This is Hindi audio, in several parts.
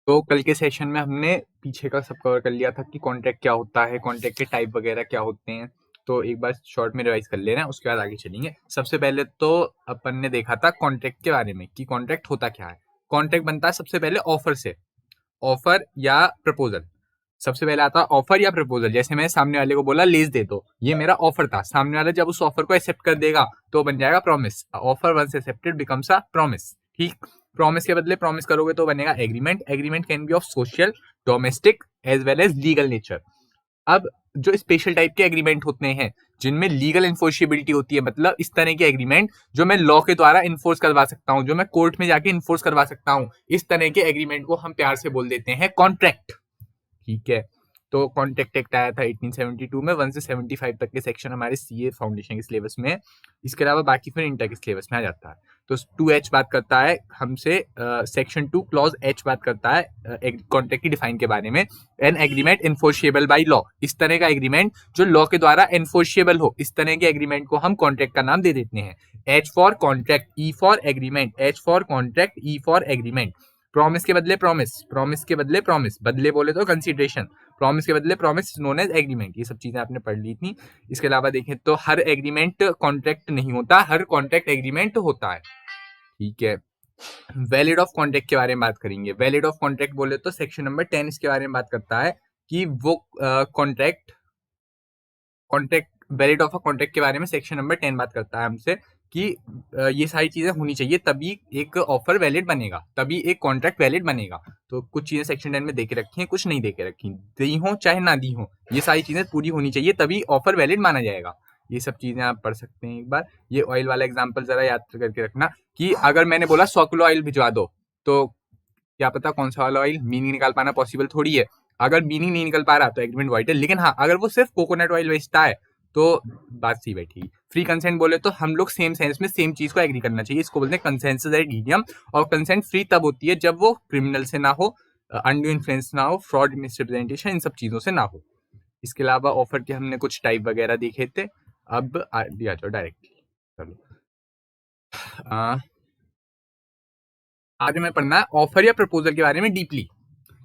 तो कल के सेशन में हमने पीछे का सब कवर कर लिया था कि कॉन्ट्रैक्ट क्या होता है, कॉन्ट्रैक्ट के टाइप वगैरह क्या होते हैं। तो एक बार शॉर्ट में रिवाइज कर लेना, उसके बाद आगे चलेंगे। सबसे पहले तो अपन ने देखा था कॉन्ट्रैक्ट के बारे में कि कॉन्ट्रैक्ट होता क्या है। कॉन्ट्रैक्ट बनता है सबसे पहले ऑफर से, ऑफर या प्रपोजल। सबसे पहले आता है ऑफर या प्रपोजल। जैसे मैं सामने वाले को बोला लीज दे दो, ये मेरा ऑफर था। सामने वाला जब उस ऑफर को एक्सेप्ट कर देगा तो बन जाएगा promise. Offer once accepted becomes a promise. ठीक, प्रॉमिस के बदले प्रॉमिस करोगे तो बनेगा agreement. Agreement can be of social, domestic as well as legal nature. अब जो स्पेशल टाइप के एग्रीमेंट होते हैं जिनमें लीगल इन्फोर्सिबिलिटी होती है, मतलब इस तरह के एग्रीमेंट जो मैं लॉ के द्वारा इन्फोर्स करवा सकता हूँ, जो मैं कोर्ट में जाके इन्फोर्स करवा सकता हूँ, इस तरह के एग्रीमेंट को हम प्यार से बोल देते हैं कॉन्ट्रैक्ट। ठीक है, तो कॉन्ट्रैक्ट एक्ट आया था 1872 में। 1 से 75 तक के सेक्शन हमारे सीए फाउंडेशन के सिलेबस में है। इसके अलावा बाकी फिर इंटर के सिलेबस में आ जाता है। तो 2H बात करता है हमसे, सेक्शन 2 क्लॉज H बात करता है कॉन्ट्रैक्ट की डिफाइन के बारे में। An agreement enforceable by law, इस तरह का एग्रीमेंट जो लॉ के द्वारा इन्फोर्सिएबल हो, इस तरह के एग्रीमेंट को हम कॉन्ट्रैक्ट का नाम दे देते हैं। H for contract, E for agreement, H for contract, E for agreement. Promise के बदले प्रॉमिस, प्रॉमिस के बदले प्रॉमिस, बदले बोले तो कंसिडरेशन, प्रॉमिस के बदले प्रॉमिस नोन एज एग्रीमेंट। ये सब चीजें आपने पढ़ ली थी। इसके अलावा देखें तो हर एग्रीमेंट कॉन्ट्रैक्ट नहीं होता, हर कॉन्ट्रैक्ट एग्रीमेंट होता है। ठीक है, वैलिड ऑफ कॉन्ट्रैक्ट के बारे में बात करेंगे। वैलिड ऑफ कॉन्ट्रैक्ट बोले तो सेक्शन नंबर 10 इसके बारे में बात करता है कि वो contract valid of a contract के बारे में सेक्शन नंबर 10 बात करता है हमसे कि ये सारी चीजें होनी चाहिए तभी एक ऑफर वैलिड बनेगा, तभी एक कॉन्ट्रैक्ट वैलिड बनेगा। तो कुछ चीजें सेक्शन 10 में दे के रखी हैं, कुछ नहीं दे के रखी, दी हो चाहे ना दी हो, ये सारी चीजें पूरी होनी चाहिए तभी ऑफर वैलिड माना जाएगा। ये सब चीजें आप पढ़ सकते हैं एक बार। ये ऑयल वाला एग्जाम्पल जरा याद करके रखना कि अगर मैंने बोला 100 किलो ऑयल भिजवा दो, तो क्या पता कौन सा वाला ऑयल, मीनिंग निकाल पाना पॉसिबल थोड़ी है। अगर मीनिंग नहीं निकल पा रहा तो एग्रीमेंट वाइड है। लेकिन हाँ, अगर वो सिर्फ कोकोनट ऑयल बेचता है तो बात सही बैठेगी। फ्री कंसेंट बोले तो हम लोग सेम सेंस में सेम चीज को एग्री करना चाहिए, इसको बोलते हैं कंसेंसस एट इडियम। और कंसेंट फ्री तब होती है जब वो क्रिमिनल से ना हो, अनड्यू इन्फ्लुएंस ना हो, फ्रॉड, मिसरिप्रेजेंटेशन, इन सब चीजों से ना हो। इसके अलावा ऑफर के हमने कुछ टाइप वगैरह देखे थे। अब आ जाओ डायरेक्टली, चलो आगे में पढ़ना है ऑफर या प्रपोजल के बारे में डीपली,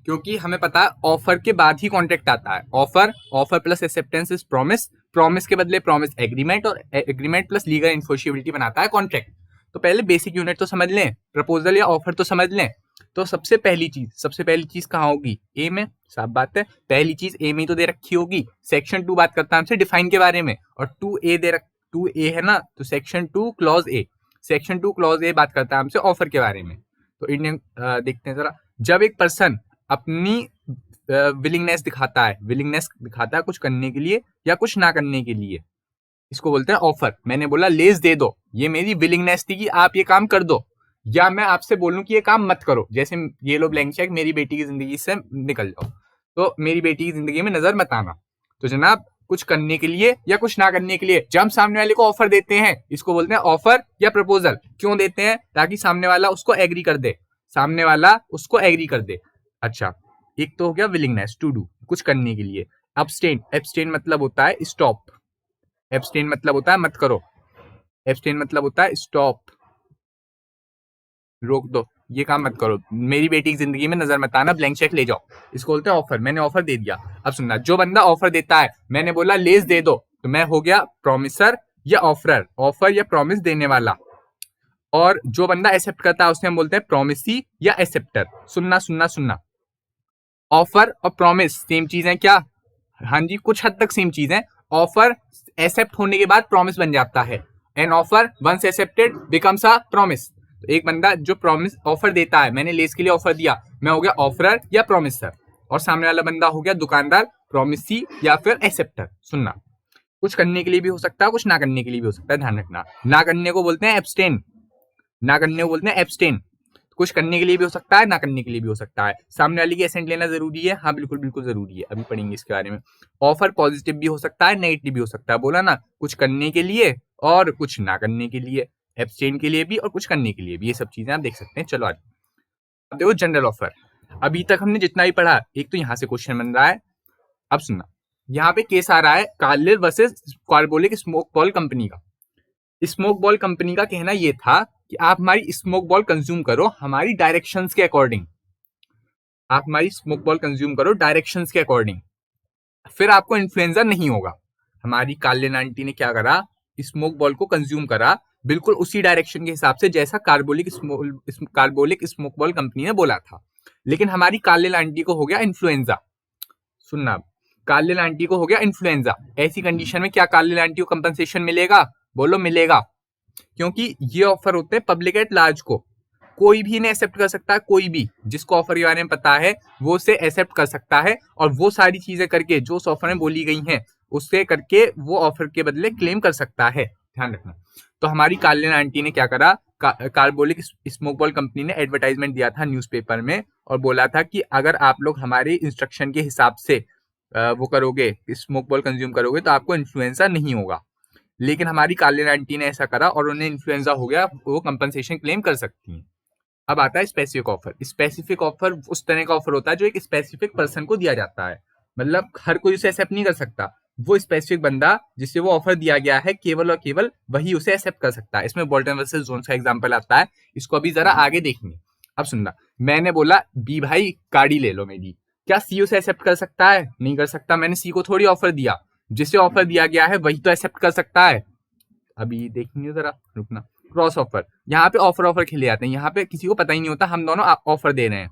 क्योंकि हमें पता है ऑफर के बाद ही कॉन्ट्रैक्ट आता है। Offer, offer plus acceptance is promise, promise के बदले प्रॉमिस एग्रीमेंट, और एग्रीमेंट प्लस लीगल इन्फोर्सिबिलिटी बनाता है कॉन्ट्रैक्ट। तो पहले बेसिक यूनिट तो समझ लें, प्रपोजल या ऑफर तो समझ लें। तो सबसे पहली चीज कहाँ होगी? ए में। साफ बात है, पहली चीज ए में तो दे रखी होगी। सेक्शन 2 बात करता है हमसे डिफाइन के बारे में, और 2A है ना, तो section 2 clause A, section 2 clause A बात करता है हमसे ऑफर के बारे में। तो इंडियन देखते हैं जरा। जब एक पर्सन अपनी विलिंगनेस दिखाता है कुछ करने के लिए या कुछ ना करने के लिए, इसको बोलते हैं ऑफर। मैंने बोला लेज दे दो, ये मेरी विलिंगनेस थी कि आप ये काम कर दो, या मैं आपसे बोलूं कि ये काम मत करो। जैसे ये लो ब्लैंक चेक, मेरी बेटी की जिंदगी से निकल जाओ, तो मेरी बेटी की जिंदगी में नजर मत आना। तो जनाब कुछ करने के लिए या कुछ ना करने के लिए जब हम सामने वाले को ऑफर देते हैं, इसको बोलते हैं ऑफर या प्रपोजल। क्यों देते हैं? ताकि सामने वाला उसको एग्री कर दे, सामने वाला उसको एग्री कर दे। अच्छा, एक तो हो गया विलिंगनेस टू डू, कुछ करने के लिए। अब्सटेन, एब्सटेन मतलब होता है स्टॉप, एब्सटेन मतलब होता है मत करो, एब्सटेन मतलब होता है स्टॉप, रोक दो, ये काम मत करो, मेरी बेटी की जिंदगी में नजर मत आना, ब्लैंक चेक ले जाओ। इसको बोलते हैं ऑफर। मैंने ऑफर दे दिया। अब सुनना, जो बंदा ऑफर देता है, मैंने बोला लेज दे दो, तो मैं हो गया प्रॉमिसर या ऑफरर, ऑफर या प्रॉमिस देने वाला। और जो बंदा एक्सेप्ट करता है उसे हम बोलते हैं प्रॉमिसी या एक्सेप्टर। सुनना सुनना सुनना, ऑफर और प्रॉमिस सेम चीज है क्या? हाँ जी, कुछ हद तक सेम चीज है। ऑफर एक्सेप्ट होने के बाद प्रॉमिस बन जाता है। An offer once accepted becomes a promise. तो एक बंदा जो प्रॉमिस ऑफर देता है, मैंने लेस के लिए ऑफर दिया, मैं हो गया ऑफरर या प्रॉमिसर। और सामने वाला बंदा हो गया दुकानदार, प्रॉमिसी या फिर एक्सेप्टर। सुनना, कुछ करने के लिए भी हो सकता है, कुछ ना करने के लिए भी हो सकता है, ध्यान रखना। ना करने को बोलते हैं एब्सटेन, ना करने को बोलते हैं एब्सटेन। कुछ करने के लिए भी हो सकता है, ना करने के लिए भी हो सकता है। सामने वाले की एसेंट लेना जरूरी है, हाँ बिल्कुल बिल्कुल जरूरी है, अभी पढ़ेंगे इसके बारे में। ऑफर पॉजिटिव भी हो सकता है, नेगेटिव भी हो सकता है। बोला ना, कुछ करने के लिए और कुछ ना करने के लिए, एब्सटेन के लिए भी और कुछ करने के लिए भी, ये सब चीजें आप देख सकते हैं। चलो आगे, अब देखो जनरल ऑफर। अभी तक हमने जितना भी पढ़ा, एक तो यहाँ से क्वेश्चन बन रहा है। अब सुनना, यहाँ पे केस आ रहा है Carlill versus carbolic smoke ball company का। स्मोक बॉल कंपनी का कहना यह था कि आप हमारी स्मोक बॉल कंज्यूम करो हमारी डायरेक्शंस के अकॉर्डिंग। आप हमारी स्मोक बॉल कंज्यूम करो डायरेक्शंस के अकॉर्डिंग, फिर आपको इन्फ्लुएंजा नहीं होगा। हमारी कालिन आंटी ने क्या करा, स्मोक बॉल को कंज्यूम करा बिल्कुल उसी डायरेक्शन के हिसाब से जैसा कार्बोलिक स्मोक बॉल कंपनी ने बोला था। लेकिन हमारी कालिन आंटी को हो गया इन्फ्लुएंजा। सुनना, कालिन आंटी को हो गया इन्फ्लुएंजा। ऐसी कंडीशन में क्या कालिन आंटी को कंपनसेशन मिलेगा? बोलो मिलेगा, क्योंकि ये ऑफर होते हैं पब्लिक एट लार्ज को, कोई भी इन्हें एक्सेप्ट कर सकता है। कोई भी जिसको ऑफर के बारे में पता है वो उसे एक्सेप्ट कर सकता है, और वो सारी चीजें करके जो उस ऑफर में बोली गई हैं उससे करके वो ऑफर के बदले क्लेम कर सकता है। ध्यान रखना। तो हमारी कालिन आंटी ने क्या करा, कार्बोलिक स्मोक बॉल कंपनी ने एडवर्टाइजमेंट दिया था न्यूज़पेपर में, और बोला था कि अगर आप लोग हमारे इंस्ट्रक्शन के हिसाब से वो करोगे, स्मोक बॉल कंज्यूम करोगे, तो आपको इन्फ्लुएंजा नहीं होगा। लेकिन हमारी कालिन आंटी ने ऐसा करा और उन्हें इन्फ्लुएंजा हो गया, वो कंपनसेशन क्लेम कर सकती हैं। अब आता है स्पेसिफिक ऑफर। स्पेसिफिक ऑफर उस तरह का ऑफर होता है जो एक स्पेसिफिक पर्सन को दिया जाता है, मतलब हर कोई उसे एक्सेप्ट नहीं कर सकता। वो स्पेसिफिक बंदा जिससे वो ऑफर दिया गया है केवल और केवल वही उसे एक्सेप्ट कर सकता है। इसमें बोल्टन वर्सेस जोन्स का एग्जांपल आता है, इसको अभी जरा आगे देखेंगे। अब सुनना, मैंने बोला बी भाई गाड़ी ले लो मेरी, क्या सी उसे एक्सेप्ट कर सकता है? नहीं कर सकता। मैंने सी को थोड़ी ऑफर दिया, जिसे ऑफर दिया गया है वही तो एक्सेप्ट कर सकता है। अभी देखेंगे जरा, रुकना। क्रॉस ऑफर, यहाँ पे ऑफर खेले जाते हैं। यहाँ पे किसी को पता ही नहीं होता हम दोनों ऑफर दे रहे हैं,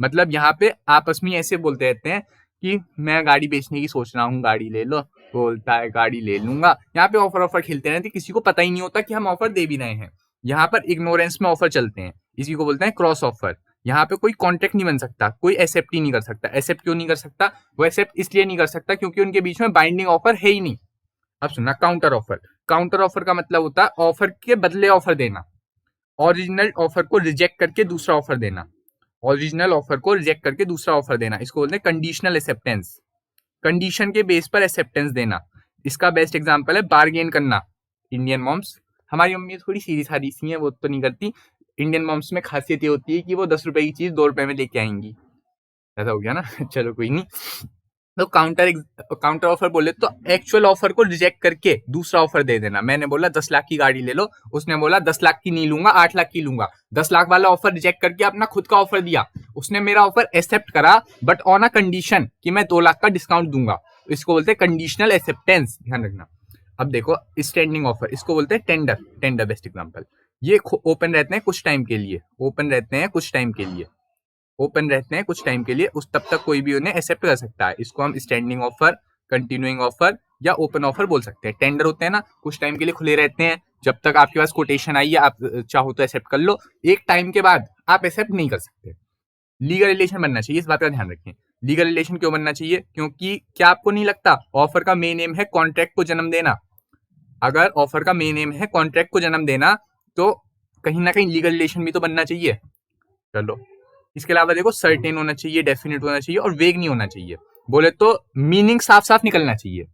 मतलब यहाँ पे आपस में ऐसे बोलते रहते हैं कि मैं गाड़ी बेचने की सोच रहा हूँ, गाड़ी ले लो, बोलता है गाड़ी ले लूंगा। यहाँ पे ऑफर खेलते रहते हैं, किसी को पता ही नहीं होता कि हम ऑफर दे भी रहे हैं। यहाँ पर इग्नोरेंस में ऑफर चलते हैं, इसी को बोलते हैं क्रॉस ऑफर। यहाँ पे कोई कॉन्ट्रैक्ट नहीं बन सकता, कोई एक्सेप्ट ही नहीं कर सकता। एक्सेप्ट क्यों नहीं कर सकता? वो एक्सेप्ट इसलिए नहीं कर सकता क्योंकि उनके बीच में बाइंडिंग ऑफर है ही नहीं। अब सुनना, काउंटर ऑफर। काउंटर ऑफर का मतलब होता है ऑफर के बदले ऑफर देना, ओरिजिनल ऑफर को रिजेक्ट करके दूसरा ऑफर देना, ओरिजिनल ऑफर को रिजेक्ट करके दूसरा ऑफर देना, इसको बोलते हैं कंडीशनल एक्सेप्टेंस। कंडीशन के बेस पर एक्सेप्टेंस देना। इसका बेस्ट एग्जांपल है बार्गेन करना। इंडियन मॉम्स, हमारी मम्मी थोड़ी सीधी सादी सी है, वो तो नहीं करती। इंडियन मॉम्स में खासियत ये होती है कि वो 10 रुपए की चीज 2 रुपए में लेके आएंगी। ऐसा हो गया ना चलो कोई नहीं। तो काउंटर ऑफर बोले तो एक्चुअल ऑफर को रिजेक्ट करके दूसरा ऑफर दे देना। मैंने बोला 10 लाख की गाड़ी ले लो, उसने बोला 10 लाख की नहीं लूंगा, 8 लाख की लूंगा। 10 लाख वाला ऑफर रिजेक्ट करके अपना खुद का ऑफर दिया। उसने मेरा ऑफर एक्सेप्ट करा बट ऑन अ कंडीशन कि मैं 2 लाख का डिस्काउंट दूंगा। इसको बोलते हैं कंडीशनल एक्सेप्टेंस, ध्यान रखना। अब देखो स्टैंडिंग ऑफर, इसको बोलते हैं टेंडर। Tender best example. ये ओपन रहते हैं कुछ टाइम के लिए, ओपन रहते हैं कुछ टाइम के लिए, ओपन रहते हैं कुछ टाइम के लिए, उस तब तक कोई भी उन्हें एक्सेप्ट कर सकता है। इसको हम स्टैंडिंग ऑफर, कंटिन्यूइंग ऑफर या ओपन ऑफर बोल सकते हैं। टेंडर होते हैं ना, कुछ टाइम के लिए खुले रहते हैं, जब तक आपके पास कोटेशन आई है आप चाहो तो एक्सेप्ट कर लो, एक टाइम के बाद आप एक्सेप्ट नहीं कर सकते। लीगल रिलेशन बनना चाहिए, इस बात का ध्यान रखें। लीगल रिलेशन क्यों बनना चाहिए? क्योंकि क्या आपको नहीं लगता ऑफर का मेन एम है कॉन्ट्रैक्ट को जन्म देना? अगर ऑफर का मेन एम है कॉन्ट्रैक्ट को जन्म देना तो कहीं ना कहीं लीगल रिलेशन भी तो बनना चाहिए। चलो, इसके अलावा देखो सर्टेन होना चाहिए, डेफिनेट होना चाहिए और वेग नहीं होना चाहिए। बोले तो मीनिंग साफ साफ निकलना चाहिए।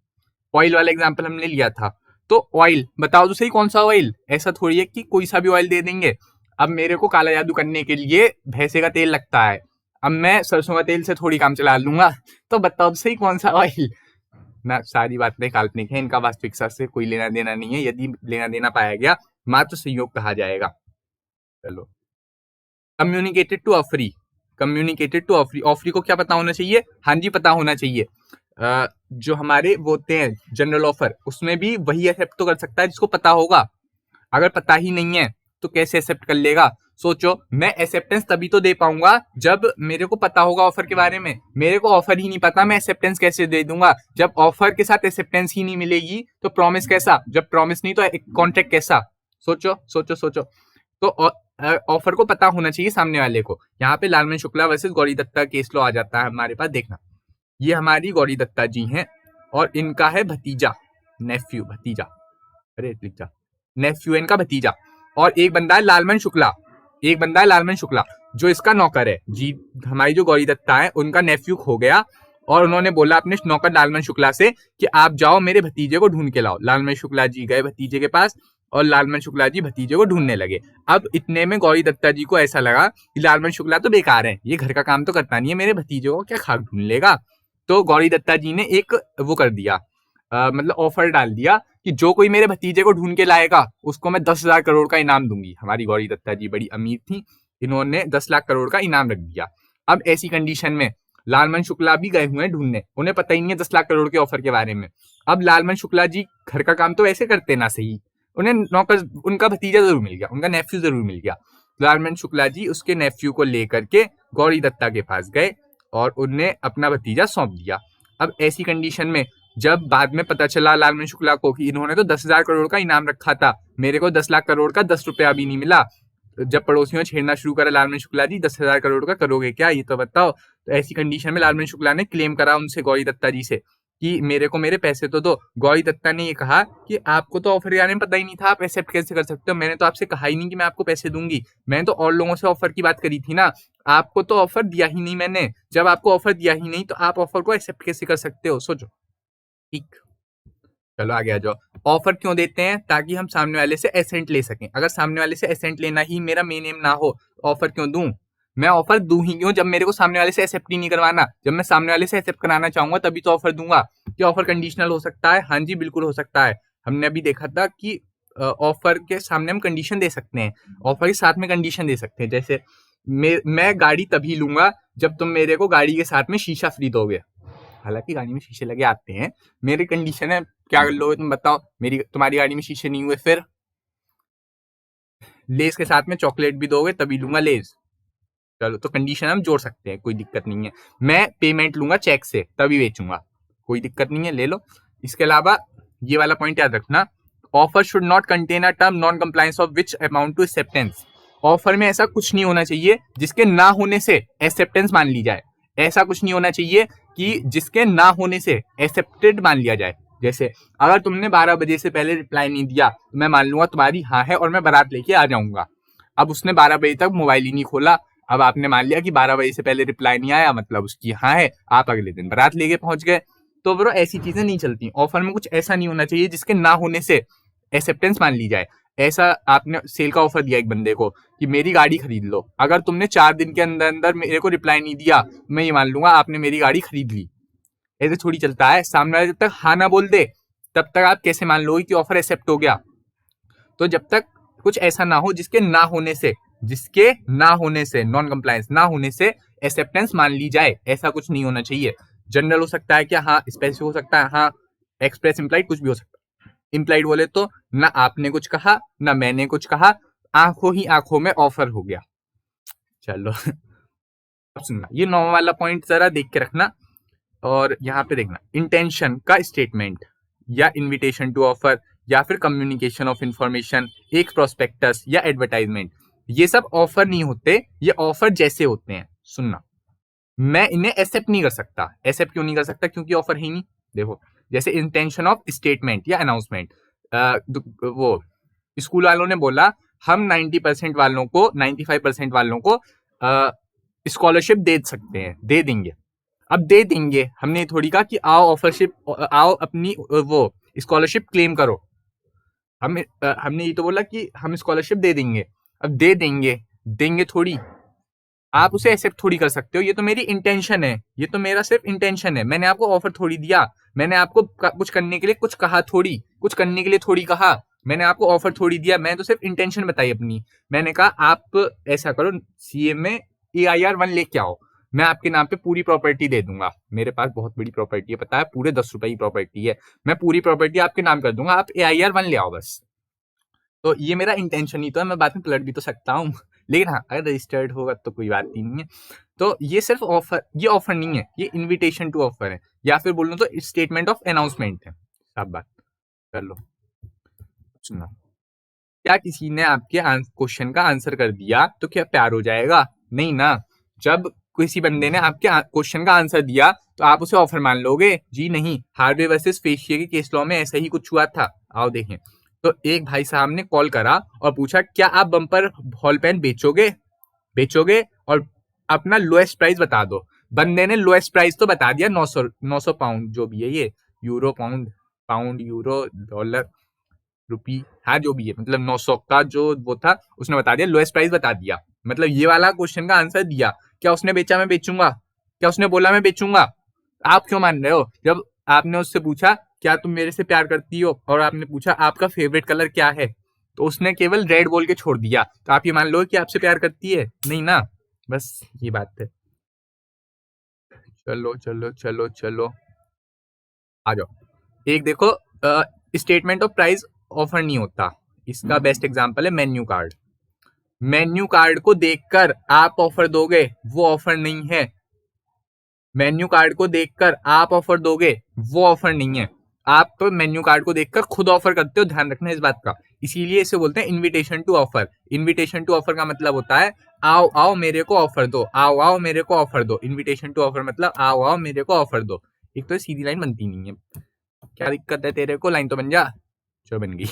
ऑयल वाला एग्जांपल हमने लिया था, तो ऑयल बताओ तो सही कौन सा ऑयल। ऐसा थोड़ी है कि कोई सा भी ऑयल दे देंगे। अब मेरे को काला जादू करने के लिए भैंसे का तेल लगता है, अब मैं सरसों का तेल से थोड़ी काम चला लूंगा, तो बताओ तो सही कौन सा ऑयल। ना, सारी बातें काल्पनिक है, इनका वास्तविकता से कोई लेना देना नहीं है। यदि लेना देना पाया गया मात्र संयोग कहा जाएगा। चलो, communicated to offeree. Communicated to offeree, offeree को क्या पता होना चाहिए? हाँ जी, पता होना चाहिए। जो हमारे वो होते हैं जनरल ऑफर, उसमें भी वही एक्सेप्ट तो कर सकता है जिसको पता होगा। अगर पता ही नहीं है तो कैसे एक्सेप्ट कर लेगा? सोचो, मैं एक्सेप्टेंस तभी तो दे पाऊंगा जब मेरे को पता होगा ऑफर के बारे में। मेरे को ऑफर ही नहीं पता, मैं एक्सेप्टेंस कैसे दे दूंगा? जब ऑफर के साथ एक्सेप्टेंस ही नहीं मिलेगी तो प्रॉमिस कैसा? जब प्रॉमिस नहीं तो कॉन्ट्रैक्ट कैसा? सोचो सोचो सोचो। तो ऑफर को पता होना चाहिए सामने वाले को। यहाँ पे लालमन शुक्ला वर्सेस गौरी दत्ता केस लो आ जाता है हमारे पास। देखना, ये हमारी गौरी दत्ता जी हैं और इनका है भतीजा, नेफ्यू, भतीजा, अरे लिख जा, नेफ्यू इनका भतीजा। और एक बंदा है लालमन शुक्ला, एक बंदा है लालमन शुक्ला जो इसका नौकर है जी। हमारी जो गौरी दत्ता है उनका नेफ्यू खो गया और उन्होंने बोला अपने नौकर लालमन शुक्ला से कि आप जाओ मेरे भतीजे को ढूंढ के लाओ। लालमन शुक्ला जी गए भतीजे के पास और लालमन शुक्ला जी भतीजे को ढूंढने लगे। अब इतने में गौरी दत्ता जी को ऐसा लगा कि लालमन शुक्ला तो बेकार है, ये घर का काम तो करता नहीं है, मेरे भतीजे को क्या खाक ढूंढ लेगा। तो गौरी दत्ता जी ने एक वो कर दिया, मतलब ऑफर डाल दिया कि जो कोई मेरे भतीजे को ढूंढ के लाएगा उसको मैं 10,000 करोड़ का इनाम दूंगी। हमारी गौरी दत्ता जी बड़ी अमीर थी, इन्होंने 10 लाख करोड़ का इनाम रख दिया। अब ऐसी कंडीशन में लालमन शुक्ला भी गए हुए हैं ढूंढने, उन्हें पता ही नहीं है 10 लाख करोड़ के ऑफर के बारे में। अब लालमन शुक्ला जी घर का काम तो वैसे करते ना सही, उन्हें नौकर, उनका भतीजा जरूर मिल गया, उनका नेफ्यू जरूर मिल गया। लालमन शुक्ला जी उसके नेफ्यू को लेकर के गौरी दत्ता के पास गए और उन्हें अपना भतीजा सौंप दिया। अब ऐसी कंडीशन में जब बाद में पता चला लालमन शुक्ला को कि इन्होंने तो 10,000 करोड़ का इनाम रखा था, मेरे को 10 लाख करोड़ का 10 रुपया भी नहीं मिला, जब पड़ोसियों ने छेड़ना शुरू करा लालमन शुक्ला जी 10,000 करोड़ का करोगे क्या, ये तो बताओ। तो ऐसी कंडीशन में लालमन शुक्ला ने क्लेम करा उनसे, गौरी दत्ता जी से, कि मेरे को मेरे पैसे तो दो। गौरी दत्ता ने ये कहा कि आपको तो ऑफर के बारे में पता ही नहीं था, आप एक्सेप्ट कैसे कर सकते हो, मैंने तो आपसे कहा ही नहीं कि मैं आपको पैसे दूंगी, मैंने तो और लोगों से ऑफर की बात करी थी ना, आपको तो ऑफर दिया ही नहीं मैंने, जब आपको ऑफर दिया ही नहीं तो आप ऑफर को एक्सेप्ट कैसे कर सकते हो, सोचो। ठीक, चलो आगे आ जाओ। ऑफर क्यों देते हैं? ताकि हम सामने वाले से एसेंट ले सकें। अगर सामने वाले से एसेंट लेना ही मेरा मेन एम ना हो, ऑफर क्यों दूं? मैं ऑफर दूं ही क्यों जब मेरे को सामने वाले से एक्सेप्ट ही नहीं करवाना। जब मैं सामने वाले से एक्सेप्ट कराना चाहूंगा तभी तो ऑफर दूंगा। क्या ऑफर कंडीशनल हो सकता है? हाँ जी, बिल्कुल हो सकता है। हमने अभी देखा था कि ऑफर के सामने हम कंडीशन दे सकते हैं, ऑफर के साथ में कंडीशन दे सकते हैं। जैसे मैं गाड़ी तभी लूंगा जब तुम मेरे को गाड़ी के साथ में शीशा फ्री दोगे। हालांकि गाड़ी में शीशे लगे आते हैं, मेरी कंडीशन है, क्या कर लोगे तुम बताओ? तुम्हारी गाड़ी में शीशे नहीं हुए, फिर लेस के साथ में चॉकलेट भी दोगे तभी लूंगा लेस। चलो, तो कंडीशन हम जोड़ सकते हैं, कोई दिक्कत नहीं है। मैं पेमेंट लूंगा चेक से तभी बेचूंगा, कोई दिक्कत नहीं है, ले लो। इसके अलावा ये वाला पॉइंट याद रखना, offer should not contain a term non compliance of which amount to acceptance. Offer में ऐसा कुछ नहीं होना चाहिए जिसके ना होने से एक्सेप्टेंस मान ली जाए। ऐसा कुछ नहीं होना चाहिए कि जिसके ना होने से एक्सेप्टेड मान लिया जाए। जैसे अगर तुमने 12 बजे से पहले रिप्लाई नहीं दिया तो मैं मान लूंगा तुम्हारी हाँ है और मैं बारात लेके आ जाऊंगा। अब उसने 12 बजे तक मोबाइल ही नहीं खोला, अब आपने मान लिया कि 12 बजे से पहले रिप्लाई नहीं आया मतलब उसकी हाँ है, आप अगले दिन बारात लेके पहुंच गए। तो ब्रो ऐसी चीजें नहीं चलती। ऑफर में कुछ ऐसा नहीं होना चाहिए जिसके ना होने से एक्सेप्टेंस मान ली जाए। ऐसा आपने सेल का ऑफर दिया एक बंदे को कि मेरी गाड़ी खरीद लो, अगर तुमने 4 दिन के अंदर अंदर मेरे को रिप्लाई नहीं दिया, मैं ये मान लूंगा आपने मेरी गाड़ी खरीद ली। ऐसे थोड़ी चलता है। सामने वाला जब तक हाँ ना बोल दे तब तक आप कैसे मान लोगे कि ऑफर एक्सेप्ट हो गया? तो जब तक कुछ ऐसा ना हो जिसके ना होने से नॉन कंप्लायंस ना होने से एक्सेप्टेंस मान ली जाए, ऐसा कुछ नहीं होना चाहिए। जनरल हो सकता है क्या? हाँ। स्पेसिफिक हो सकता है? हाँ। एक्सप्रेस इम्प्लाइड कुछ भी हो सकता है। इम्प्लाइड बोले तो ना आपने कुछ कहा ना मैंने कुछ कहा, आंखों ही आंखों में ऑफर हो गया। चलो अब सुनना, ये 9 वाला पॉइंट जरा देख के रखना। और यहाँ पे देखना, इंटेंशन का स्टेटमेंट या इनविटेशन टू ऑफर या फिर कम्युनिकेशन ऑफ इंफॉर्मेशन, एक प्रोस्पेक्टस या एडवर्टाइजमेंट, ये सब ऑफर नहीं होते, ये ऑफर जैसे होते हैं। सुनना, मैं इन्हें एक्सेप्ट नहीं कर सकता। एक्सेप्ट क्यों नहीं कर सकता? क्योंकि ऑफर ही नहीं। देखो, जैसे इंटेंशन ऑफ स्टेटमेंट या अनाउंसमेंट, वो स्कूल वालों ने बोला हम 90% वालों को 95% वालों को स्कॉलरशिप दे सकते हैं, दे देंगे। अब दे देंगे, हमने थोड़ी कहा कि आओ ऑफरशिप, आओ अपनी वो स्कॉलरशिप क्लेम करो। हमने ये तो बोला कि हम स्कॉलरशिप दे देंगे। अब दे देंगे, देंगे थोड़ी, आप उसे एक्सेप्ट थोड़ी कर सकते हो। ये तो मेरी इंटेंशन है, ये तो मेरा सिर्फ इंटेंशन है। मैंने आपको ऑफर थोड़ी दिया, मैंने आपको कुछ करने के लिए कुछ कहा थोड़ी, कुछ करने के लिए थोड़ी कहा, मैंने आपको ऑफर थोड़ी दिया। मैंने तो सिर्फ इंटेंशन बताई अपनी। मैंने कहा आप ऐसा करो, सीएम में AIR 1 लेके आओ, मैं आपके नाम पे पूरी प्रॉपर्टी दे दूंगा। मेरे पास बहुत बड़ी प्रॉपर्टी है, पता है, पूरे 10 रुपए की प्रॉपर्टी है। मैं पूरी प्रॉपर्टी आपके नाम कर दूंगा, आप AIR 1 ले आओ बस। तो ये मेरा इंटेंशन ही तो है, मैं बाद में पलट भी तो सकता हूँ लेकिन हाँ, अगर रजिस्टर्ड होगा तो कोई बात ही नहीं है। तो ये सिर्फ ऑफर, ये ऑफर नहीं है, ये इनविटेशन टू ऑफर है, या फिर बोलूँ तो स्टेटमेंट ऑफ अनाउंसमेंट है। सब बात कर लो। सुनो, क्या किसी ने आपके क्वेश्चन का आंसर कर दिया तो क्या प्यार हो जाएगा? नहीं ना। जब किसी बंदे ने आपके क्वेश्चन का आंसर दिया तो आप उसे ऑफर मान लोगे? जी नहीं। हार्वे वर्सेस फेशिया के केस लॉ में ऐसा ही कुछ हुआ था, आओ देखें। तो एक भाई साहब ने कॉल करा और पूछा क्या आप बम्पर बॉल पेन बेचोगे और अपना लोएस्ट प्राइस बता दो। बंदे ने लोएस्ट प्राइस तो बता दिया 900 पाउंड, जो भी है ये, euro pound euro dollar rupee, हाँ जो भी है, मतलब 900 का जो वो था उसने बता दिया, लोएस्ट प्राइस बता दिया। मतलब ये वाला क्वेश्चन का आंसर दिया। क्या उसने बेचा? मैं बेचूंगा। क्या उसने बोला? मैं बेचूंगा। आप क्यों मान रहे हो? जब आपने उससे पूछा क्या तुम मेरे से प्यार करती हो और आपने पूछा आपका फेवरेट कलर क्या है, तो उसने केवल रेड बोल के छोड़ दिया, तो आप ये मान लो कि आपसे प्यार करती है? नहीं ना। बस ये बात है। चलो चलो चलो चलो आ जाओ। एक देखो, स्टेटमेंट ऑफ प्राइस ऑफर नहीं होता, इसका बेस्ट एग्जांपल है मेन्यू कार्ड। मेन्यू कार्ड को देखकर आप ऑफर दोगे, वो ऑफर नहीं है। मेन्यू कार्ड को देखकर आप ऑफर दोगे, वो ऑफर नहीं है। आप मेन्यू कार्ड को देखकर खुद ऑफर करते हो, ध्यान रखना इस बात का। इसीलिए इसे बोलते हैं invitation to offer. Invitation to offer का मतलब होता है आओ आओ मेरे को ऑफर दो, आओ आओ मेरे को ऑफर दो। इनविटेशन टू ऑफर मतलब आओ आओ मेरे को ऑफर दो। एक तो सीधी लाइन बनती नहीं है, क्या दिक्कत है तेरे को, लाइन तो बन जा। चलो बन गई।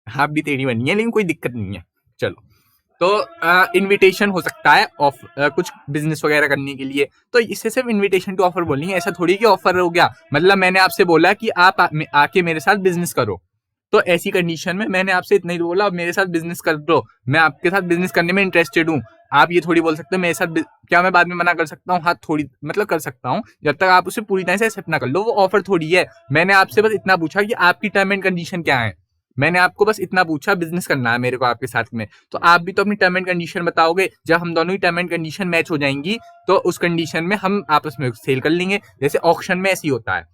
आप भी टेढ़ी बनी है लेकिन कोई दिक्कत नहीं है। चलो, तो इनविटेशन हो सकता है ऑफ कुछ बिजनेस वगैरह करने के लिए, तो इससे सिर्फ इनविटेशन टू ऑफर बोलेंगे। ऐसा थोड़ी कि ऑफर हो गया मतलब मैंने आपसे बोला कि आप आके मेरे साथ बिजनेस करो, तो ऐसी कंडीशन में मैंने आपसे इतना ही बोला मेरे साथ बिजनेस कर दो, मैं आपके साथ बिजनेस करने में इंटरेस्टेड हूँ। आप ये थोड़ी बोल सकते हो मेरे साथ क्या मैं बाद में मना कर सकता हूँ? हाँ थोड़ी मतलब कर सकता हूँ, जब तक आप उसे पूरी तरह से एक्सेप्ट ना कर लो। वो ऑफर थोड़ी है। मैंने आपसे बस इतना पूछा कि आपकी टर्म एंड कंडीशन क्या है। मैंने आपको बस इतना पूछा, बिजनेस करना है मेरे को आपके साथ में, तो आप भी तो अपनी टर्म एंड कंडीशन बताओगे। जब हम दोनों ही टर्म एंड कंडीशन मैच हो जाएंगी तो उस कंडीशन में हम आपस में सेल कर लेंगे। जैसे ऑक्शन में ऐसी होता है,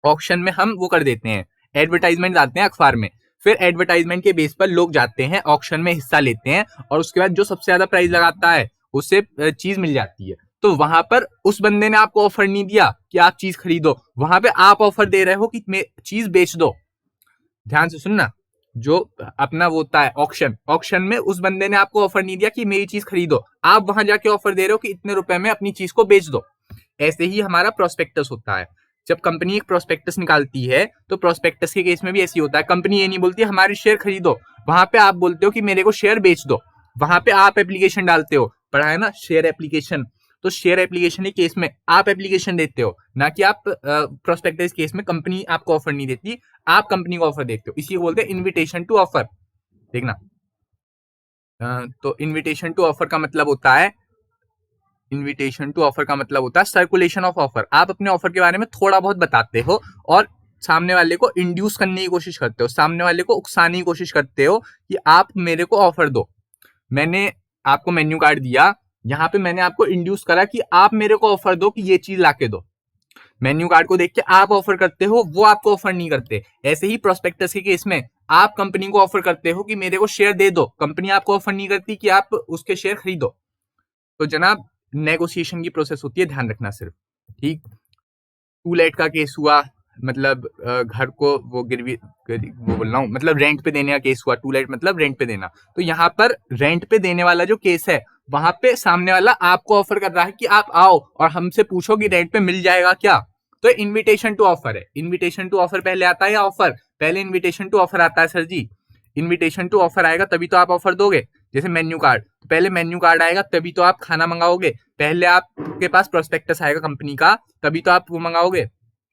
ऑक्शन में हम वो कर देते हैं, एडवर्टाइजमेंट डालते हैं अखबार में, फिर एडवर्टाइजमेंट के बेस पर लोग जाते हैं ऑक्शन में हिस्सा लेते हैं, और उसके बाद जो सबसे ज्यादा प्राइस लगाता है उसे चीज मिल जाती है। तो वहां पर उस बंदे ने आपको ऑफर नहीं दिया कि आप चीज खरीदो, वहां पे आप ऑफर दे रहे हो कि चीज बेच दो। ध्यान से सुनना, जो अपना वो होता है ऑक्शन, ऑक्शन में उस बंदे ने आपको ऑफर नहीं दिया कि मेरी चीज खरीदो, आप वहां जाके ऑफर दे रहे हो कि इतने रुपए में अपनी चीज को बेच दो। ऐसे ही हमारा प्रोस्पेक्टस होता है। जब कंपनी एक प्रोस्पेक्टस निकालती है तो प्रोस्पेक्टस के केस में भी ऐसी होता है। कंपनी ये नहीं बोलती हमारे शेयर खरीदो, वहां पे आप बोलते हो कि मेरे को शेयर बेच दो। वहां पे आप एप्लीकेशन डालते हो, पढ़ा है ना शेयर एप्लीकेशन। तो शेयर एप्लीकेशन के केस में आप एप्लीकेशन देते हो, ना कि आप प्रोस्पेक्टस केस में कंपनी आपको ऑफर नहीं देती, आप कंपनी को ऑफर देते हो। इसी को बोलते हैं इनविटेशन टू ऑफर। देखना, तो इनविटेशन टू ऑफर का मतलब होता है, इनविटेशन टू ऑफर का मतलब होता है सर्कुलेशन ऑफ ऑफर। आप अपने ऑफर के बारे में थोड़ा बहुत बताते हो और सामने वाले को इंड्यूस करने की कोशिश करते हो, सामने वाले को उकसाने की कोशिश करते हो कि आप मेरे को ऑफर दो। मैंने आपको मेन्यू कार्ड दिया, यहाँ पे मैंने आपको इंड्यूस करा कि आप मेरे को ऑफर दो कि ये चीज लाके दो। मेन्यू कार्ड को देख के आप ऑफर करते हो, वो आपको ऑफर नहीं करते। ऐसे ही प्रोस्पेक्टस के केस में आप कंपनी को ऑफर करते हो कि मेरे को शेयर दे दो, कंपनी आपको ऑफर नहीं करती कि आप उसके शेयर खरीदो। तो जनाब नेगोशिएशन की प्रोसेस होती है, ध्यान रखना सिर्फ। ठीक, टू लेट का केस हुआ, मतलब घर को वो गिरवी, वो बोल रहा हूँ मतलब रेंट पे देने का केस हुआ। टू लेट मतलब रेंट पे देना। तो यहाँ पर रेंट पे देने वाला जो केस है, वहां पे सामने वाला आपको ऑफर कर रहा है कि आप आओ और हमसे पूछो कि रेंट पे मिल जाएगा क्या। तो इनविटेशन टू ऑफर है। इनविटेशन टू ऑफर पहले आता है या ऑफर? पहले इनविटेशन टू ऑफर आता है सर जी। इनविटेशन टू ऑफर आएगा तभी तो आप ऑफर दोगे। जैसे मेन्यू कार्ड, पहले मेन्यू कार्ड आएगा तभी तो आप खाना मंगाओगे, पहले आपके पास प्रोस्पेक्टस आएगा कंपनी का तभी तो आप वो मंगाओगे।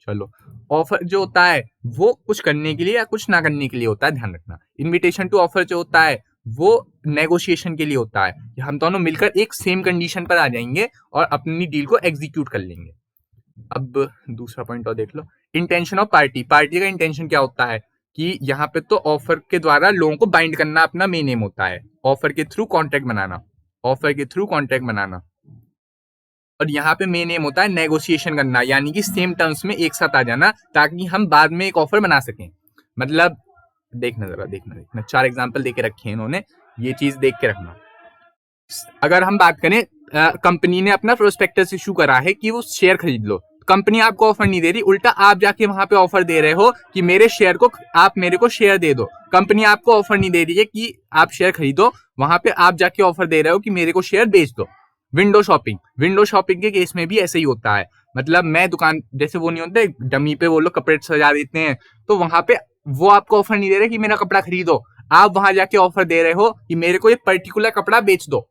चलो, ऑफर जो होता है वो कुछ करने के लिए या कुछ ना करने के लिए होता है, ध्यान रखना। इनविटेशन टू ऑफर जो होता है वो नेगोशिएशन के लिए होता है। हम दोनों मिलकर एक सेम कंडीशन पर आ जाएंगे और अपनी डील को एग्जीक्यूट कर लेंगे। अब दूसरा पॉइंट और देख लो, इंटेंशन ऑफ पार्टी। पार्टी का इंटेंशन क्या होता है कि यहाँ पे तो ऑफर के द्वारा लोगों को बाइंड करना अपना मेन एम होता है, ऑफर के थ्रू कॉन्ट्रैक्ट बनाना, ऑफर के थ्रू कॉन्ट्रैक्ट बनाना। और यहाँ पे मेन एम होता है नेगोशिएशन करना, यानी कि सेम टर्म्स में एक साथ आ जाना ताकि हम बाद में एक ऑफर बना सकें। मतलब देखना जरा, देखना 4 एग्जांपल देके रखे हैं इन्होंने, ये चीज देख के रखना। अगर हम बात करें, कंपनी ने अपना प्रोस्पेक्टस इशू करा है कि वो शेयर खरीद लो, कंपनी आपको ऑफर नहीं दे रही, उल्टा आप जाके वहां पे ऑफर दे रहे हो कि मेरे शेयर को आप मेरे को शेयर दे दो। कंपनी आपको ऑफर नहीं दे रही है कि आप शेयर खरीदो, वहां पे आप जाके ऑफर दे रहे हो कि मेरे को शेयर बेच दो। विंडो शॉपिंग, विंडो शॉपिंग के केस में भी ऐसे ही होता है। मतलब मैं दुकान, जैसे वो नहीं होते डमी पे वो लोग कपड़े सजा देते हैं, तो वहां पे वो आपको ऑफर नहीं दे रहे कि मेरा कपड़ा खरीदो, आप वहां जाके ऑफर दे रहे हो कि मेरे को ये पर्टिकुलर कपड़ा बेच दो।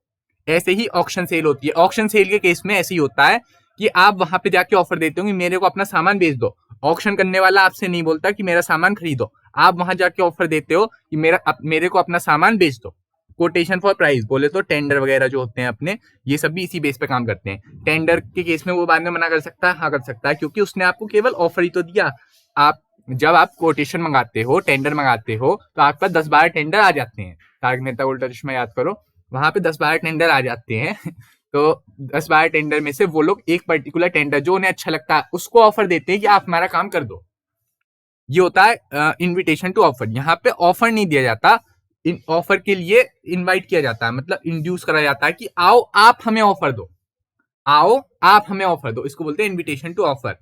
ऐसे ही ऑक्शन सेल होती है। ऑक्शन सेल के केस में ऐसे ही होता है कि आप वहां पे जाके ऑफर देते हो कि मेरे को अपना सामान बेच दो। ऑक्शन करने वाला आपसे नहीं बोलता कि मेरा सामान खरीदो, आप वहां जाके ऑफर देते हो कि मेरे को अपना सामान बेच दो। कोटेशन फॉर प्राइस बोले तो टेंडर वगैरह जो होते हैं अपने, ये सब भी इसी बेस पे काम करते हैं। टेंडर के केस में वो बाद में मना कर सकता है, हाँ कर सकता है, क्योंकि उसने आपको केवल ऑफर ही तो दिया। आप जब आप कोटेशन मंगाते हो, टेंडर मंगाते हो, तो आपके पास 10-12 टेंडर आ जाते हैं। तारक मेहता का उल्टा चश्मा याद करो, वहां पे 10-12 टेंडर आ जाते हैं तो 10-12 टेंडर में से वो लोग एक पर्टिकुलर टेंडर जो उन्हें अच्छा लगता है उसको ऑफर देते हैं कि आप हमारा काम कर दो। ये होता है इनविटेशन टू ऑफर। यहाँ पे ऑफर नहीं दिया जाता, इन ऑफर के लिए इनवाइट किया जाता है, मतलब इंड्यूस करा जाता है कि आओ आप हमें ऑफर दो, आओ आप हमें ऑफर दो, इसको बोलते हैं इनविटेशन टू ऑफर।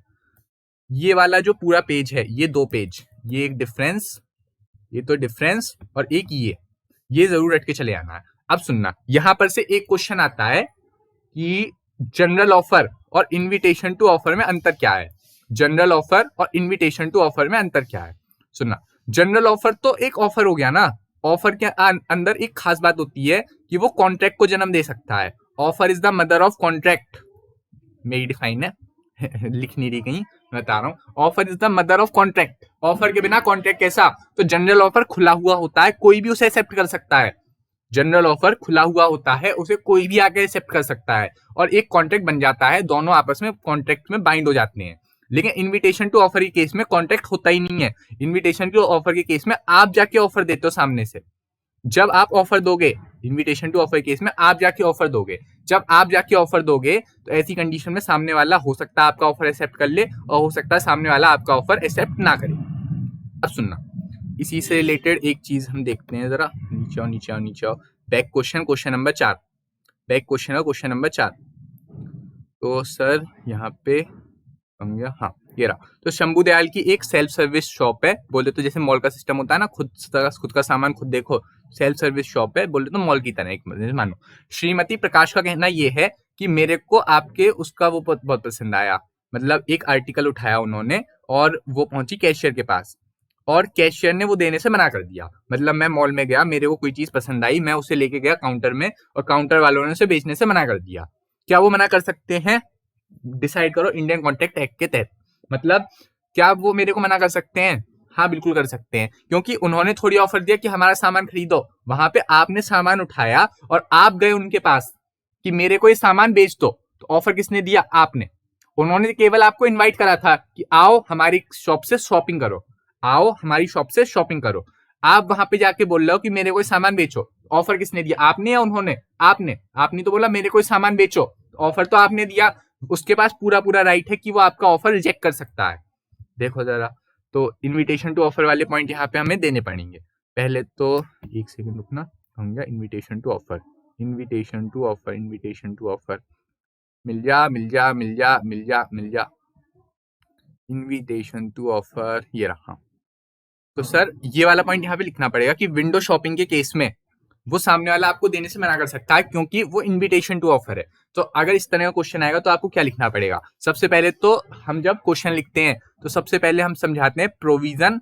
ये वाला जो पूरा पेज है, ये 2 पेज, ये एक डिफरेंस, ये तो डिफरेंस, और एक ये जरूर रट के चले आना है। अब सुनना, यहां पर से एक क्वेश्चन आता है कि जनरल ऑफर और इनविटेशन टू ऑफर में अंतर क्या है। जनरल ऑफर और इनविटेशन टू ऑफर में अंतर क्या है, सुनना। जनरल ऑफर तो एक ऑफर हो गया ना, ऑफर के अंदर एक खास बात होती है कि वो कॉन्ट्रैक्ट को जन्म दे सकता है। Offer is the mother of contract, मेरी डिफाइन है लिख नहीं रही कहीं, मैं बता रहा हूँ। Offer is the mother of contract, offer के बिना कॉन्ट्रैक्ट कैसा। तो जनरल ऑफर खुला हुआ होता है, कोई भी उसे एक्सेप्ट कर सकता है। जनरल ऑफर खुला हुआ होता है, उसे कोई भी आके एक्सेप्ट कर सकता है और एक कॉन्ट्रैक्ट बन जाता है, दोनों आपस में कॉन्ट्रैक्ट में बाइंड हो जाते हैं। लेकिन इनविटेशन टू ऑफर के केस में कॉन्ट्रैक्ट होता ही नहीं है। इनविटेशन टू ऑफर के केस में आप जाके ऑफर देते हो सामने से। जब आप ऑफर दोगे, इनविटेशन टू ऑफर केस में आप जाके ऑफर दोगे, जब आप जाके ऑफर दोगे तो ऐसी कंडीशन में सामने वाला हो सकता है आपका ऑफर एक्सेप्ट कर ले और हो सकता है सामने वाला आपका ऑफर एक्सेप्ट ना करे। अब सुनना, इसी से रिलेटेड एक चीज हम देखते हैं, जरा नीचे आओ नीचे आओ नीचे आओ। Back question, question number 4, back question है क्वेश्चन नंबर 4। तो सर यहाँ पे गया, हाँ ये रहा। तो शंभू दयाल की एक सेल्फ सर्विस शॉप है, बोले तो जैसे मॉल का सिस्टम होता है ना, खुद का सामान खुद देखो, सेल्फ सर्विस शॉप है, बोले तो मॉल की तरह एक मानो। श्रीमती प्रकाश का कहना ये है कि मेरे को आपके उसका वो बहुत पसंद आया, मतलब एक आर्टिकल उठाया उन्होंने और वो पहुंची कैशियर के पास और कैशियर ने वो देने से मना कर दिया। मतलब मैं मॉल में गया, मेरे को कोई चीज पसंद आई, मैं उसे लेके गया काउंटर में और काउंटर वालों ने उसे बेचने से मना कर दिया। क्या वो मना कर सकते हैं? डिसाइड करो इंडियन कॉन्ट्रैक्ट एक्ट के तहत। मतलब क्या वो मेरे को मना कर सकते हैं? हाँ बिल्कुल कर सकते हैं, क्योंकि उन्होंने थोड़ी ऑफर दिया कि हमारा सामान खरीदो, वहां पे आपने सामान उठाया और आप गए उनके पास कि मेरे को ये सामान बेच दो, तो ऑफर किसने दिया? आपने। उन्होंने केवल आपको इनवाइट करा था कि आओ हमारी शॉप से शॉपिंग करो, आओ हमारी शॉप से शॉपिंग करो। आप वहां पे जाके बोल रहे हो कि मेरे को सामान बेचो, ऑफर किसने दिया? आपने या उन्होंने? आपने तो बोला मेरे को सामान बेचो, ऑफर तो आपने दिया। उसके पास पूरा पूरा राइट है कि वो आपका ऑफर रिजेक्ट कर सकता है। देखो जरा, तो इनविटेशन टू ऑफर वाले पॉइंट यहाँ पे हमें देने पड़ेंगे। पहले तो एक सेकंड रुकना, होंगे invitation to offer, invitation to offer, invitation to offer, मिल जा मिल जा मिल जा मिल जा मिल जा, इनविटेशन टू ऑफर, ये रहा। तो सर ये वाला पॉइंट यहाँ पे लिखना पड़ेगा कि विंडो शॉपिंग के केस में वो सामने वाला आपको देने से मना कर सकता है क्योंकि वो इनविटेशन टू ऑफर है। तो अगर इस तरह का क्वेश्चन आएगा तो आपको क्या लिखना पड़ेगा? सबसे पहले तो हम जब क्वेश्चन लिखते हैं तो सबसे पहले हम समझाते हैं प्रोविजन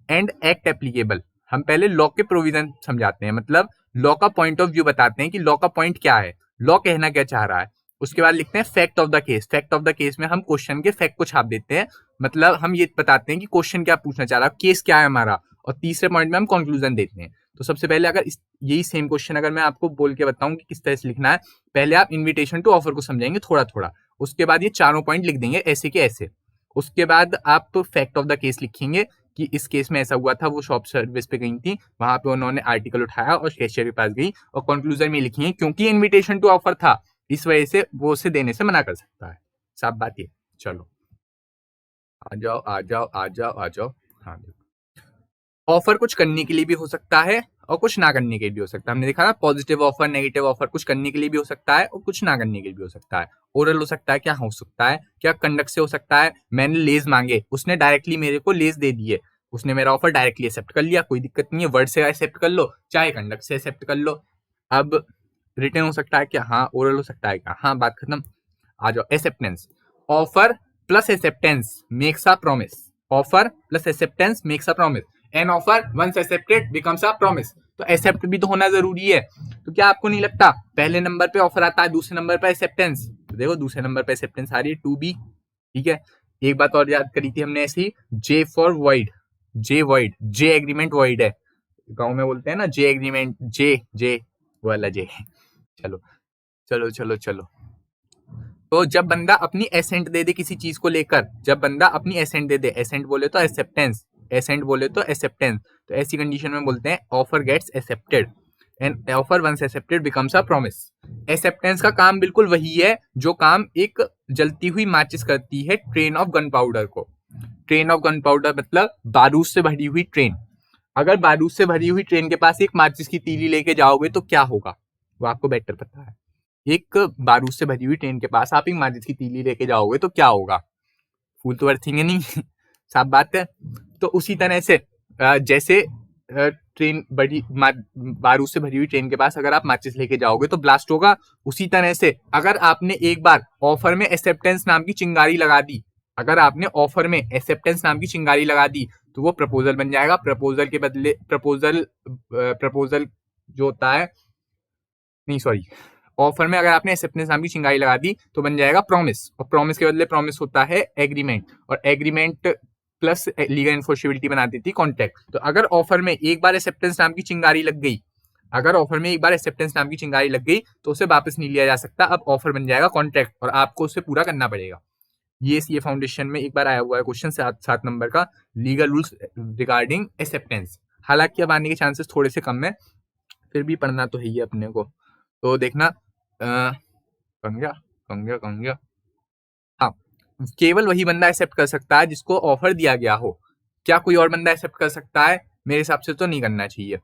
एंड एक्ट एप्लीकेबल। हम पहले लॉ के प्रोविजन समझाते हैं, मतलब लॉ का पॉइंट ऑफ व्यू बताते हैं कि लॉ का पॉइंट क्या है, लॉ कहना क्या चाह रहा है। उसके बाद लिखते हैं fact of the case. Fact of the case में हम क्वेश्चन के फैक्ट को छाप देते हैं, मतलब हम ये बताते हैं कि क्वेश्चन क्या पूछना चाह रहा है, केस क्या है हमारा, और तीसरे पॉइंट में हम कंक्लूजन देते हैं। तो सबसे पहले अगर यही सेम क्वेश्चन अगर मैं आपको बोल के बताऊं कि किस तरह से लिखना है, पहले आप इनविटेशन टू ऑफर को समझेंगे थोड़ा थोड़ा, उसके बाद ये चारों पॉइंट लिख देंगे ऐसे के ऐसे। उसके बाद आप फैक्ट ऑफ द केस लिखेंगे कि इस केस में ऐसा हुआ था, वो शॉप सर्विस पे गई थी, वहां पे उन्होंने आर्टिकल उठाया और कैशियर के पास गई, और कंक्लूजन में लिखिए क्योंकि इनविटेशन टू ऑफर था इस वजह से वो उसे देने से मना कर सकता है। साफ बात ये। चलो आ जाओ आ जाओ आ जाओ आ जाओ। हाँ देखो, ऑफर कुछ करने के लिए भी हो सकता है और कुछ ना करने के लिए भी हो सकता है। हमने देखा ना, पॉजिटिव ऑफर नेगेटिव ऑफर कुछ करने के लिए भी हो सकता है और कुछ ना करने के लिए भी हो सकता है। ओरल हो सकता है, क्या हो सकता है, क्या कंडक्ट से हो सकता है। मैंने लेज मांगे, उसने डायरेक्टली मेरे को लेज दे दिए, उसने मेरा ऑफर डायरेक्टली एक्सेप्ट कर लिया, कोई दिक्कत नहीं है, वर्ड से एक्सेप्ट कर लो चाहे कंडक्ट से एक्सेप्ट कर लो। अब रिटर्न हो सकता है क्या? हाँ। ओरल हो सकता है क्या? हाँ। बात खत्म। आ जाओ acceptance. Offer plus acceptance makes a promise, offer plus acceptance makes a promise, an offer once accepted becomes a promise. तो एक्सेप्ट भी तो होना जरूरी है। तो क्या आपको नहीं लगता पहले नंबर पे ऑफर आता है, दूसरे नंबर पे एक्सेप्टेंस? तो देखो दूसरे नंबर पे एक्सेप्टेंस आ रही है, टू बी। ठीक है, एक बात और याद करी थी हमने ऐसी, J for void, J void, J agreement void है, गांव में बोलते हैं ना जे एग्रीमेंट, जे वो वाला जे। चलो चलो चलो चलो। तो जब बंदा अपनी एसेंट दे दे किसी चीज को लेकर, जब बंदा अपनी एसेंट दे दे, एसेंट बोले तो एक्सेप्टेंस, एसेंट बोले तो एक्सेप्टेंस, तो ऐसी कंडीशन में बोलते हैं offer gets accepted. And offer once accepted becomes a promise. Acceptance का काम बिल्कुल वही है जो काम एक जलती हुई माचिस करती है ट्रेन ऑफ गन पाउडर को। ट्रेन ऑफ गन पाउडर मतलब बारूद से भरी हुई ट्रेन। अगर बारूद से भरी हुई ट्रेन के पास एक माचिस की तीली लेके जाओगे तो क्या होगा, वो आपको बेटर पता है। एक बारूद से भरी हुई ट्रेन के पास आप एक माचिस की तीली लेके जाओगे तो क्या होगा, फूल तो बरसेंगे नहीं साफ बात है। तो उसी तरह से जैसे ट्रेन बड़ी बारूद से भरी हुई ट्रेन के पास अगर आप माचिस लेके जाओगे तो ब्लास्ट होगा, उसी तरह से अगर आपने एक बार ऑफर में एक्सेप्टेंस नाम की चिंगारी लगा दी, अगर आपने ऑफर में एक्सेप्टेंस नाम की चिंगारी लगा दी तो वो प्रपोजल बन जाएगा। प्रपोजल के बदले प्रपोजल जो होता है, नहीं सॉरी, ऑफर में अगर आपने एक्सेप्टेंस नाम की चिंगारी लगा दी तो बन जाएगा प्रॉमिस, और प्रॉमिस के बदले प्रॉमिस होता है एग्रीमेंट, और एग्रीमेंट प्लस लीगल इन्फोर्सिबिलिटी बना देती कॉन्ट्रैक्ट। तो अगर ऑफर में एक बार एक्सेप्टेंस नाम की चिंगारी लग गई, अगर ऑफर में एक बार एक्सेप्टेंस नाम की चिंगारी लग गई तो उसे वापस नहीं लिया जा सकता। अब ऑफर बन जाएगा कॉन्ट्रैक्ट और आपको उसे पूरा करना पड़ेगा। ये सीए फाउंडेशन में एक बार आया हुआ है क्वेश्चन 7 नंबर का, लीगल रूल्स रिगार्डिंग एक्सेप्टेंस। हालांकि अब आने के चांसेस थोड़े से कम है, फिर भी पढ़ना तो है ही अपने को। तो देखना कम गया। हाँ, केवल वही बंदा एक्सेप्ट कर सकता है जिसको ऑफर दिया गया हो। क्या कोई और बंदा एक्सेप्ट कर सकता है? मेरे हिसाब से तो नहीं करना चाहिए।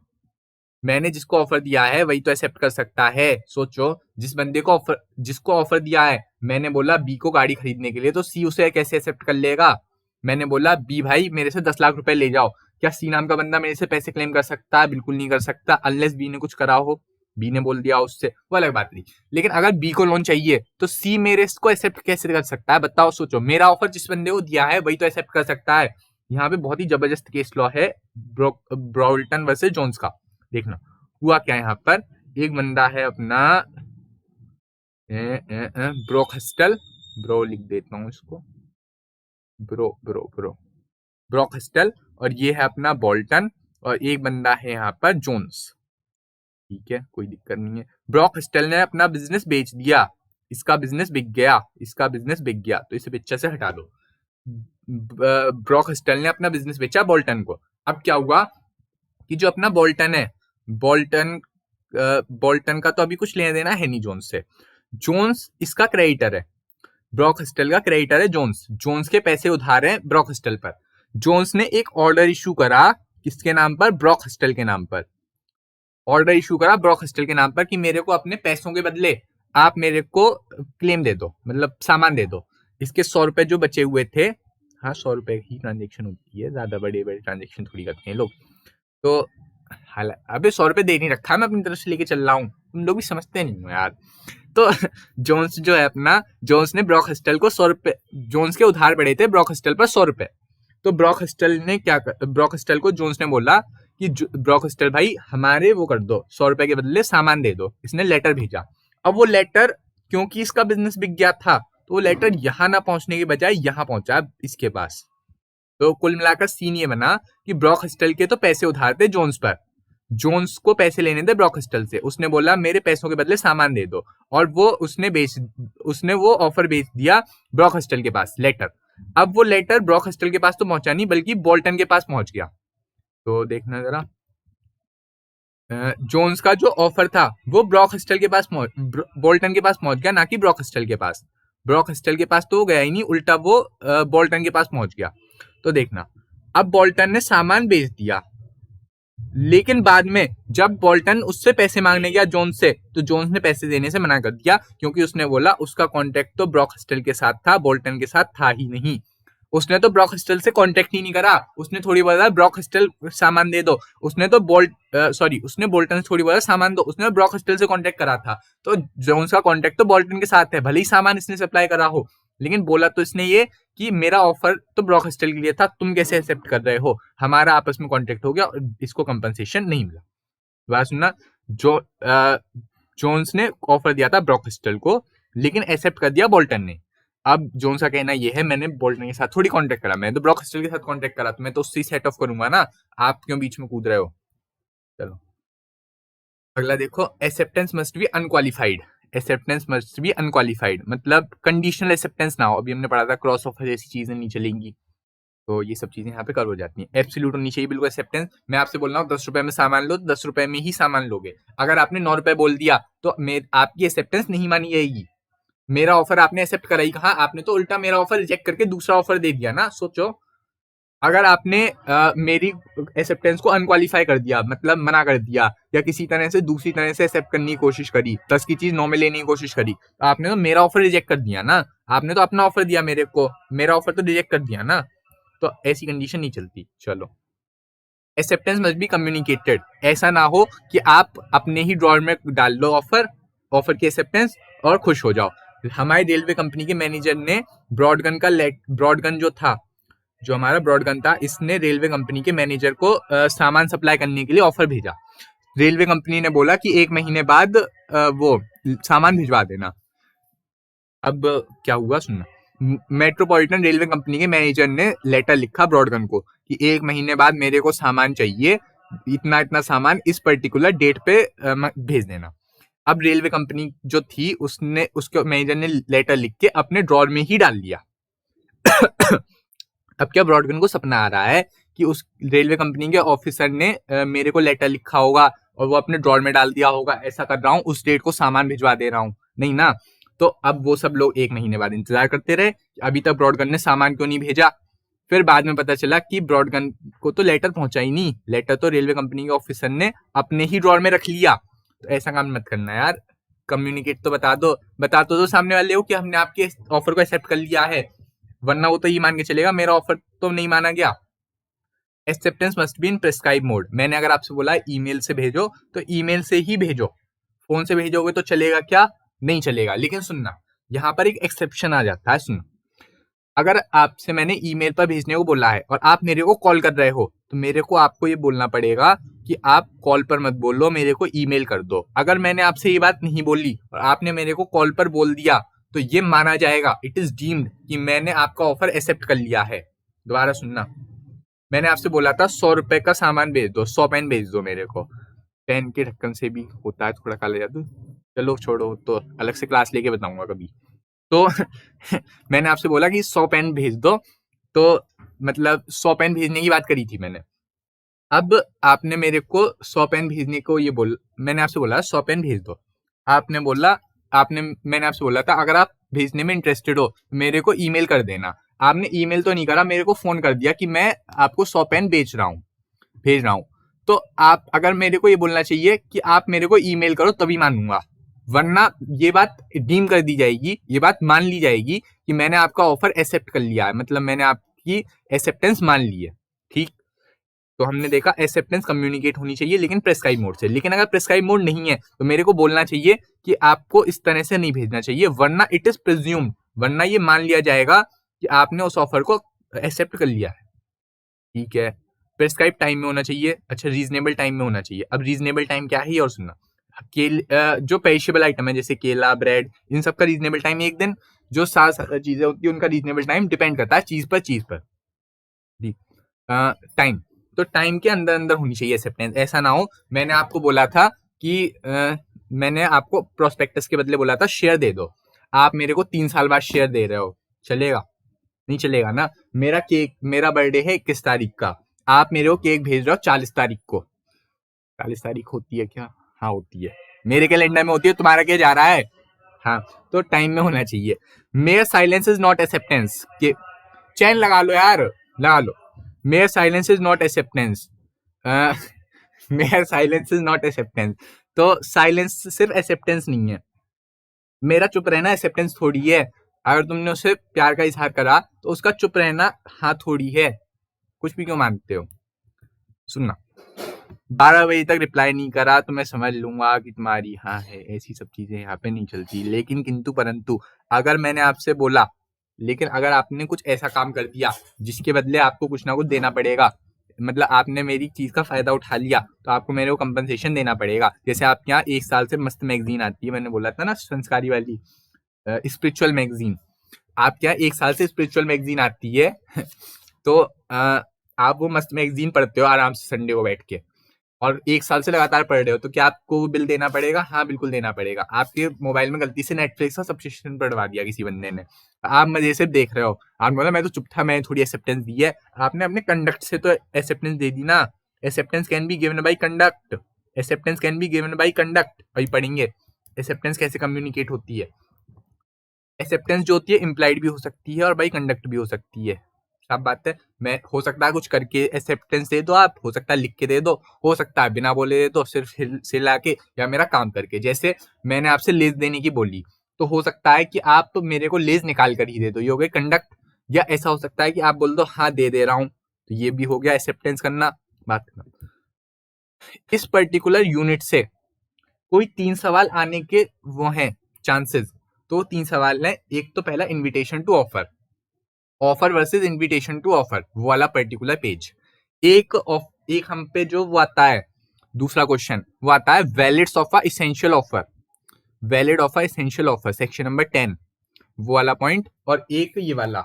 मैंने जिसको ऑफर दिया है वही तो एक्सेप्ट कर सकता है। सोचो, जिसको ऑफर दिया है, मैंने बोला बी को गाड़ी खरीदने के लिए, तो सी उसे कैसे एक्सेप्ट कर लेगा? मैंने बोला बी भाई मेरे से 10 लाख रुपए ले जाओ, क्या सी नाम का बंदा मेरे से पैसे क्लेम कर सकता है? बिल्कुल नहीं कर सकता, अनलेस बी ने कुछ करा हो, बी ने बोल दिया उससे, वो अलग बात नहीं। लेकिन अगर बी को लोन चाहिए तो सी मेरे को एक्सेप्ट कैसे कर सकता है? बताओ, सोचो, मेरा ऑफर जिस बंदे को दिया है वही तो एक्सेप्ट कर सकता है। यहाँ पे बहुत ही जबरदस्त केस लॉ है ब्रॉल्टन वर्सेस जोन्स का। देखना हुआ क्या यहाँ पर, एक बंदा है अपना ब्रोकहस्टल, ब्रो लिख देता हूँ इसको, ब्रोकहस्टल, और ये है अपना बोल्टन, और एक बंदा है यहाँ पर जोन्स। ठीक है, कोई दिक्कत नहीं है। ब्रोकहस्टल ने अपना बिजनेस बेच दिया, इसका बिजनेस बिक गया, तो इसे पिक्चर से हटा दो। ब्रोकहस्टल ने अपना बिजनेस बेचा बोल्टन को। अब क्या हुआ कि जो अपना बोल्टन है, बोल्टन का तो अभी कुछ लेना देना है नहीं जोन्स से। जोन्स इसका क्रेडिटर है, ब्रोकहस्टल का क्रेडिटर है जोन्स। जोन्स के पैसे उधार हैं ब्रोकहस्टल पर। जोन्स ने एक ऑर्डर इशू करा, किसके नाम पर? ब्रोकहस्टल के नाम पर। ऑर्डर इशू करा ब्रोकहस्टल के नाम पर कि मेरे को अपने पैसों के बदले आप मेरे को क्लेम दे दो, मतलब सामान दे दो। इसके 100 रुपए जो बचे हुए थे, हाँ 100 रुपए ही ट्रांजेक्शन होती है, ज्यादा बड़े बड़े ट्रांजेक्शन थोड़ी करते हैं लोग। तो अबे 100 रुपए दे नहीं रखा, मैं अपनी तरफ से लेके चल रहा हूँ, तुम लोग भी समझते नहीं हो यार। तो जोन्स जो है अपना, जोन्स ने ब्रोकहस्टल को 100 रुपए, जोन्स के उधार पड़े थे ब्रोकहस्टल पर 100 रुपए। तो ब्रोकहस्टल को जोन्स ने बोला कि ब्रोकहस्टल भाई हमारे वो कर दो, 100 रुपए के बदले सामान दे दो। इसने लेटर भेजा। अब वो लेटर, क्योंकि इसका बिजनेस बिक गया था, तो वो लेटर यहाँ ना पहुंचने के बजाय यहाँ पहुंचा इसके पास। तो कुल मिलाकर सीन ये बना कि ब्रोकहस्टल के तो पैसे उधार थे जोन्स पर, जोन्स को पैसे लेने थे ब्रोकहस्टल से। उसने बोला मेरे पैसों के बदले सामान दे दो, और वो उसने वो ऑफर बेच दिया ब्रोकहस्टल के पास, लेटर। अब वो लेटर ब्रोकहस्टल के पास तो पहुंचा नहीं, बल्कि बोल्टन के पास पहुंच गया। तो देखना जरा, जोन्स का जो ऑफर था वो ब्रोकहस्टल के पास बोल्टन के पास पहुंच गया, ना कि ब्रोकहस्टल के पास। ब्रोकहस्टल के पास तो वो गया ही नहीं, उल्टा वो बोल्टन के पास पहुंच गया। तो देखना, अब बोल्टन ने सामान बेच दिया, लेकिन बाद में जब बोल्टन उससे पैसे मांगने गया जोन्स से, तो जोन्स ने पैसे देने से मना कर दिया, क्योंकि उसने बोला उसका कॉन्टेक्ट तो ब्रोकहस्टल के साथ था, बोल्टन के साथ था ही नहीं। उसने तो ब्रोकहस्टल से कांटेक्ट ही नहीं करा, उसने थोड़ी बोला ब्रोकहस्टल सामान दे दो, उसने बोल्टन से थोड़ी बोला सामान दो, उसने ब्रोकहस्टल से कांटेक्ट करा था। तो जोन्स का कांटेक्ट तो बोल्टन के साथ है, भले ही सामान इसने सप्लाई करा हो, लेकिन बोला तो इसने ये कि मेरा ऑफर तो ब्रोकहस्टल के लिए था, तुम कैसे एक्सेप्ट कर रहे हो? हमारा आपस में कांटेक्ट हो गया और इसको कंपनसेशन नहीं मिला। बात सुनना, जोन्स ने ऑफर दिया था ब्रोकहस्टल को, लेकिन एक्सेप्ट कर दिया बोल्टन ने। अब जोन्स का कहना ये है मैंने बोल्टन के साथ थोड़ी कांटेक्ट करा, मैंने तो ब्रोकहस्टल के साथ कांटेक्ट करा, तो मैं तो उससे सेट ऑफ करूंगा ना, आप क्यों बीच में कूद रहे हो? चलो अगला देखो, acceptance must be unqualified. Acceptance must be unqualified मतलब कंडीशनल एक्सेप्टेंस ना हो। अभी हमने पढ़ा था क्रॉस ऑफर जैसी चीजें नहीं चलेंगी। तो ये सब चीजें यहाँ पे कवर हो जाती हैं। एब्सोल्यूट होनी चाहिए बिल्कुल एक्सेप्टेंस। मैं आपसे बोल रहा हूँ 10 रुपए में सामान लो, 10 रुपए में ही सामान लोगे। अगर आपने 9 रुपए बोल दिया तो आपकी एक्सेप्टेंस नहीं मानी जाएगी। मेरा ऑफर आपने एक्सेप्ट करा ही कहा, आपने तो उल्टा मेरा ऑफर रिजेक्ट करके दूसरा ऑफर दे दिया ना। सोचो, अगर आपने मेरी एक्सेप्टेंस को अनक्वालिफाई कर दिया, मतलब मना कर दिया, या किसी तरह से दूसरी तरह से एक्सेप्ट करने की कोशिश करी, 10 की चीज 9 में लेने की कोशिश करी, तो आपने तो मेरा ऑफर रिजेक्ट कर दिया ना। आपने तो अपना ऑफर दिया मेरे को, मेरा ऑफर तो रिजेक्ट कर दिया ना। तो ऐसी कंडीशन नहीं चलती। चलो, एक्सेप्टेंस मस्ट बी कम्युनिकेटेड। ऐसा ना हो कि आप अपने ही ड्रॉर में डाल लो ऑफर की एक्सेप्टेंस और खुश हो जाओ। हमारे रेलवे कंपनी के मैनेजर ने ब्रॉडगन जो हमारा ब्रॉडगन था, इसने रेलवे कंपनी के मैनेजर को सामान सप्लाई करने के लिए ऑफर भेजा। रेलवे कंपनी ने बोला कि 1 महीने बाद वो सामान भिजवा देना। अब क्या हुआ सुनना, मेट्रोपॉलिटन रेलवे कंपनी के मैनेजर ने लेटर लिखा ब्रॉडगन को कि 1 महीने बाद मेरे को सामान चाहिए, इतना इतना सामान इस पर्टिकुलर डेट पे भेज देना। अब रेलवे कंपनी जो थी उसके मैनेजर ने लेटर लिख के अपने ड्रॉर में ही डाल दिया। अब क्या ब्रॉडगन को सपना आ रहा है कि उस रेलवे कंपनी के ऑफिसर ने मेरे को लेटर लिखा होगा और वो अपने ड्रॉर में डाल दिया होगा, ऐसा कर रहा हूँ, उस डेट को सामान भिजवा दे रहा हूँ, नहीं ना। तो अब वो सब लोग 1 महीने बाद इंतजार करते रहे, अभी तक ब्रॉडगन ने सामान क्यों नहीं भेजा। फिर बाद में पता चला कि ब्रॉडगन को तो लेटर पहुंचा ही नहीं, लेटर तो रेलवे कंपनी के ऑफिसर ने अपने ही ड्रॉर में रख लिया। तो ऐसा काम मत करना यार, कम्युनिकेट तो बता दो सामने वाले को कि हमने आपके ऑफर को एक्सेप्ट कर लिया है, वरना वो तो ये मान के चलेगा मेरा ऑफर तो नहीं माना गया। Acceptance must be in prescribe mode. मैंने अगर आपसे बोला ईमेल से भेजो तो ईमेल से ही भेजो। फोन से भेजोगे तो चलेगा क्या? नहीं चलेगा। लेकिन सुनना, यहाँ पर एक एक्सेप्शन आ जाता है। सुनो, अगर आपसे मैंने ईमेल पर भेजने को बोला है और आप मेरे को कॉल कर रहे हो, तो मेरे को आपको ये बोलना पड़ेगा कि आप कॉल पर मत बोलो, मेरे को ईमेल कर दो। अगर मैंने आपसे ये बात नहीं बोली और आपने मेरे को कॉल पर बोल दिया, तो ये माना जाएगा, इट इज डीम्ड कि मैंने आपका ऑफर एक्सेप्ट कर लिया है। दोबारा सुनना, मैंने आपसे बोला था 100 रुपए का सामान भेज दो, 100 पेन भेज दो मेरे को। पेन के ढक्कन से भी होता है थोड़ा काला जादू, चलो छोड़ो, तो अलग से क्लास लेके बताऊंगा कभी। तो मैंने आपसे बोला कि 100 पेन भेज दो, तो मतलब 100 पेन भेजने की बात करी थी मैंने। अब आपने मेरे को 100 पेन भेजने को मैंने आपसे बोला 100 पेन भेज दो। मैंने आपसे बोला था अगर आप भेजने में इंटरेस्टेड हो मेरे को ईमेल कर देना। आपने ईमेल तो नहीं करा, मेरे को फोन कर दिया कि मैं आपको 100 पेन भेज रहा हूँ। तो आप अगर मेरे को ये बोलना चाहिए कि आप मेरे को ईमेल करो तभी मानूंगा, वरना ये बात डीम कर दी जाएगी, ये बात मान ली जाएगी कि मैंने आपका ऑफर एक्सेप्ट कर लिया है, मतलब मैंने आपकी एक्सेप्टेंस मान ली है। ठीक, तो हमने देखा एक्सेप्टेंस कम्युनिकेट होनी चाहिए लेकिन प्रेस्क्राइब मोड से। लेकिन अगर प्रेस्क्राइब मोड नहीं है तो मेरे को बोलना चाहिए कि आपको इस तरह से नहीं भेजना चाहिए, वरना इट इज प्रिज्यूम्ड, वरना ये मान लिया जाएगा कि आपने उस ऑफर को एक्सेप्ट कर लिया है। ठीक है, प्रेस्क्राइब टाइम में होना चाहिए। अच्छा, रीजनेबल टाइम में होना चाहिए। अब रीजनेबल टाइम क्या है और सुनना, जो पेरिशेबल आइटम है जैसे केला, ब्रेड, इन सब का रीजनेबल टाइम 1 दिन। जो सात चीजें होती है उनका रीजनेबल टाइम डिपेंड करता है चीज पर। टाइम, तो टाइम के अंदर अंदर होनी चाहिए एक्सेप्टेंस। ऐसा ना हो मैंने आपको बोला था कि मैंने आपको प्रोस्पेक्टस के बदले बोला था शेयर दे दो, आप मेरे को 3 साल बाद शेयर दे रहे हो, चलेगा? नहीं चलेगा ना। मेरा बर्थडे है 21 तारीख का, आप मेरे को केक भेज रहे हो 40 तारीख को। 40 तारीख होती है क्या? हाँ होती है, मेरे कैलेंडर में होती है, तुम्हारा क्या जा रहा है? हाँ, तो टाइम में होना चाहिए। Mere silence is not acceptance. के चैन लगा लो यार, लगा लो। Mere silence is not acceptance. Mere silence is not acceptance. तो साइलेंस सिर्फ एक्सेप्टेंस नहीं है। मेरा चुप रहना एक्सेप्टेंस थोड़ी है। अगर तुमने उसे प्यार का इजहार करा तो उसका चुप रहना हाँ थोड़ी है। कुछ भी क्यों मानते हो? सुनना, 12 बजे तक रिप्लाई नहीं करा तो मैं समझ लूंगा कि तुम्हारी हाँ है, ऐसी सब चीजें यहाँ पे नहीं चलती। लेकिन किंतु परंतु, अगर मैंने आपसे बोला, लेकिन अगर आपने कुछ ऐसा काम कर दिया जिसके बदले आपको कुछ ना कुछ देना पड़ेगा, मतलब आपने मेरी चीज का फायदा उठा लिया, तो आपको मेरे को कंपनसेशन देना पड़ेगा। जैसे आपके यहाँ 1 साल से मस्त मैगजीन आती है, मैंने बोला था ना, संस्कारी वाली स्पिरिचुअल मैगजीन। आपके यहाँ 1 साल से स्पिरिचुअल मैगजीन आती है तो आप वो मस्त मैगजीन पढ़ते हो आराम से संडे को बैठ के, और 1 साल से लगातार पढ़ रहे हो, तो क्या आपको बिल देना पड़ेगा? हाँ, बिल्कुल देना पड़ेगा। आपके मोबाइल में गलती से नेटफ्लिक्स का सब्सक्रिप्शन पड़वा दिया किसी बंदे ने, आप मजे से देख रहे हो, आपने बोला मैं तो चुप था, मैंने थोड़ी एक्सेप्टेंस दी है, आपने अपने कंडक्ट से तो एक्सेप्टेंस दे दी ना। Acceptance can be given by conduct, acceptance can be given by conduct, वही पढ़ेंगे एक्सेप्टेंस कैसे कम्युनिकेट होती है। एक्सेप्टेंस जो होती है इम्प्लाइड भी हो सकती है और बाई कंडक्ट भी हो सकती है। साफ बात है, मैं हो सकता है कुछ करके एक्सेप्टेंस दे दो, आप हो सकता है लिख के दे दो, हो सकता है बिना बोले दे दो, सिर्फ सिला के या मेरा काम करके। जैसे मैंने आपसे लेज देने की बोली, तो हो सकता है कि आप मेरे को लेज निकाल कर ही दे दो, ये हो गया कंडक्ट। या ऐसा हो सकता है कि आप बोल दो हाँ दे रहा हूँ, तो ये भी हो गया एक्सेप्टेंस करना। बात करना इस पर्टिकुलर यूनिट से कोई 3 सवाल आने के वो हैं चांसेस। तो 3 सवाल हैं, एक तो पहला invitation to offer, offer versus invitation to offer, वो वाला पर्टिकुलर पेज। एक हम पे जो वो आता है दूसरा क्वेश्चन, वो आता है valids of a essential offer, valid of a essential offer section number 10, वो वाला पॉइंट। और एक ये वाला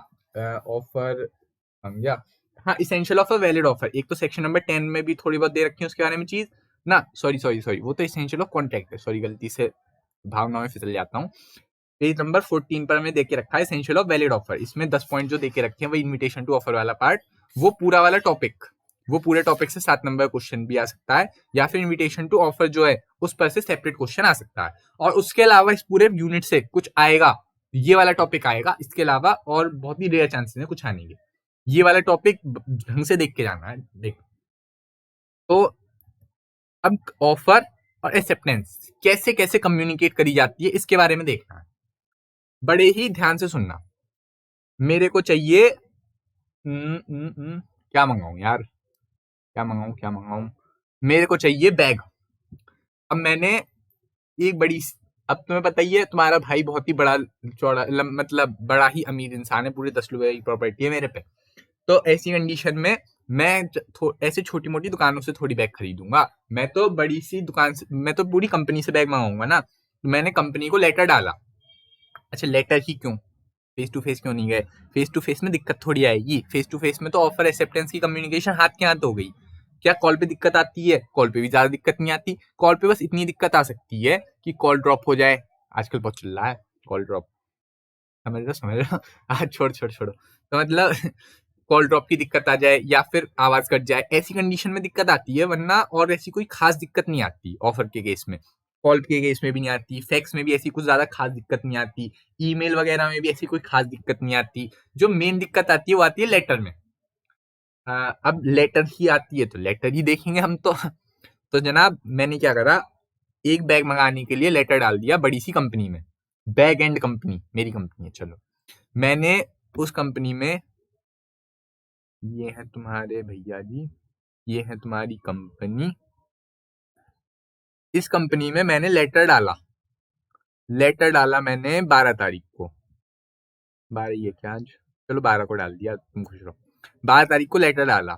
ऑफर समझा, हाँ इसेंशियल ऑफर वैलिड ऑफर, एक तो सेक्शन नंबर 10 में भी थोड़ी बहुत दे रखी है उसके बारे में चीज ना। सॉरी वो तो इसेंशियल ऑफ कॉन्ट्रैक्ट है, सॉरी गलती से भावनाओं में फिसल जाता हूँ। पेज नंबर 14 पर हमने देख के रखा है एसेंशियल ऑफ वैलिड ऑफर, इसमें 10 पॉइंट जो देखे रखे हैं वो इनविटेशन टू ऑफर वाला पार्ट, वो पूरा वाला टॉपिक, वो पूरे टॉपिक से 7 नंबर क्वेश्चन भी आ सकता है, या फिर इनविटेशन टू ऑफर जो है उस पर से सेपरेट क्वेश्चन आ सकता है। और उसके अलावा इस पूरे यूनिट से कुछ आएगा, ये वाला टॉपिक आएगा, इसके अलावा और बहुत ही रेयर चांसेस है कुछ आने के। ये वाला टॉपिक ढंग से देख के जाना है। देख तो अब ऑफर और एक्सेप्टेंस कैसे कैसे कम्युनिकेट करी जाती है इसके बारे में देखना है, बड़े ही ध्यान से सुनना। मेरे को चाहिए क्या मंगाऊं यार, क्या मंगाऊं, मेरे को चाहिए बैग। अब मैंने एक बड़ी, अब तुम्हें पता ही है तुम्हारा भाई बहुत ही बड़ा चौड़ा मतलब बड़ा ही अमीर इंसान है, पूरे 10 रुपए की प्रॉपर्टी है मेरे पे। तो ऐसी कंडीशन में मैं ऐसे छोटी मोटी दुकानों से थोड़ी बैग खरीदूंगा, मैं तो बड़ी सी दुकान से, मैं तो पूरी कंपनी से बैग मंगाऊंगा ना। तो मैंने कंपनी को लेटर डाला। अच्छा लेटर ही क्यों, फेस टू फेस क्यों नहीं गए? फेस टू फेस में दिक्कत थोड़ी आएगी, फेस टू फेस में तो ऑफर एक्सेप्टेंस की कम्युनिकेशन हाथ के हाथ हो गई। क्या कॉल पे दिक्कत आती है? कॉल पे भी ज्यादा दिक्कत नहीं आती, कॉल पे बस इतनी दिक्कत आ सकती है कि कॉल ड्रॉप हो जाए, आजकल बहुत चल रहा है कॉल ड्रॉप, समझ रहे हो आज छोड़ो तो मतलब कॉल ड्रॉप की दिक्कत आ जाए या फिर आवाज कट जाए, ऐसी कंडीशन में दिक्कत आती है, वरना और ऐसी कोई खास दिक्कत नहीं आती ऑफर के केस में, कॉल के केस में भी नहीं आती, फैक्स में भी ऐसी कुछ ज्यादा खास दिक्कत नहीं आती, ईमेल वगैरह में भी ऐसी कोई खास दिक्कत नहीं आती। जो मेन दिक्कत आती है वो आती है लेटर में। अब लेटर ही आती है तो लेटर ही देखेंगे हम तो। तो जनाब मैंने क्या करा, एक बैग मंगाने के लिए लेटर डाल दिया बड़ी सी कंपनी में, बैग एंड कंपनी मेरी कंपनी है, चलो मैंने उस कंपनी में, ये है तुम्हारे भैया जी, ये है तुम्हारी कंपनी, इस कंपनी में मैंने लेटर डाला मैंने 12 तारीख को, 12 ये क्या आज, चलो 12 को डाल दिया, तुम खुश रहो। 12 तारीख को लेटर डाला,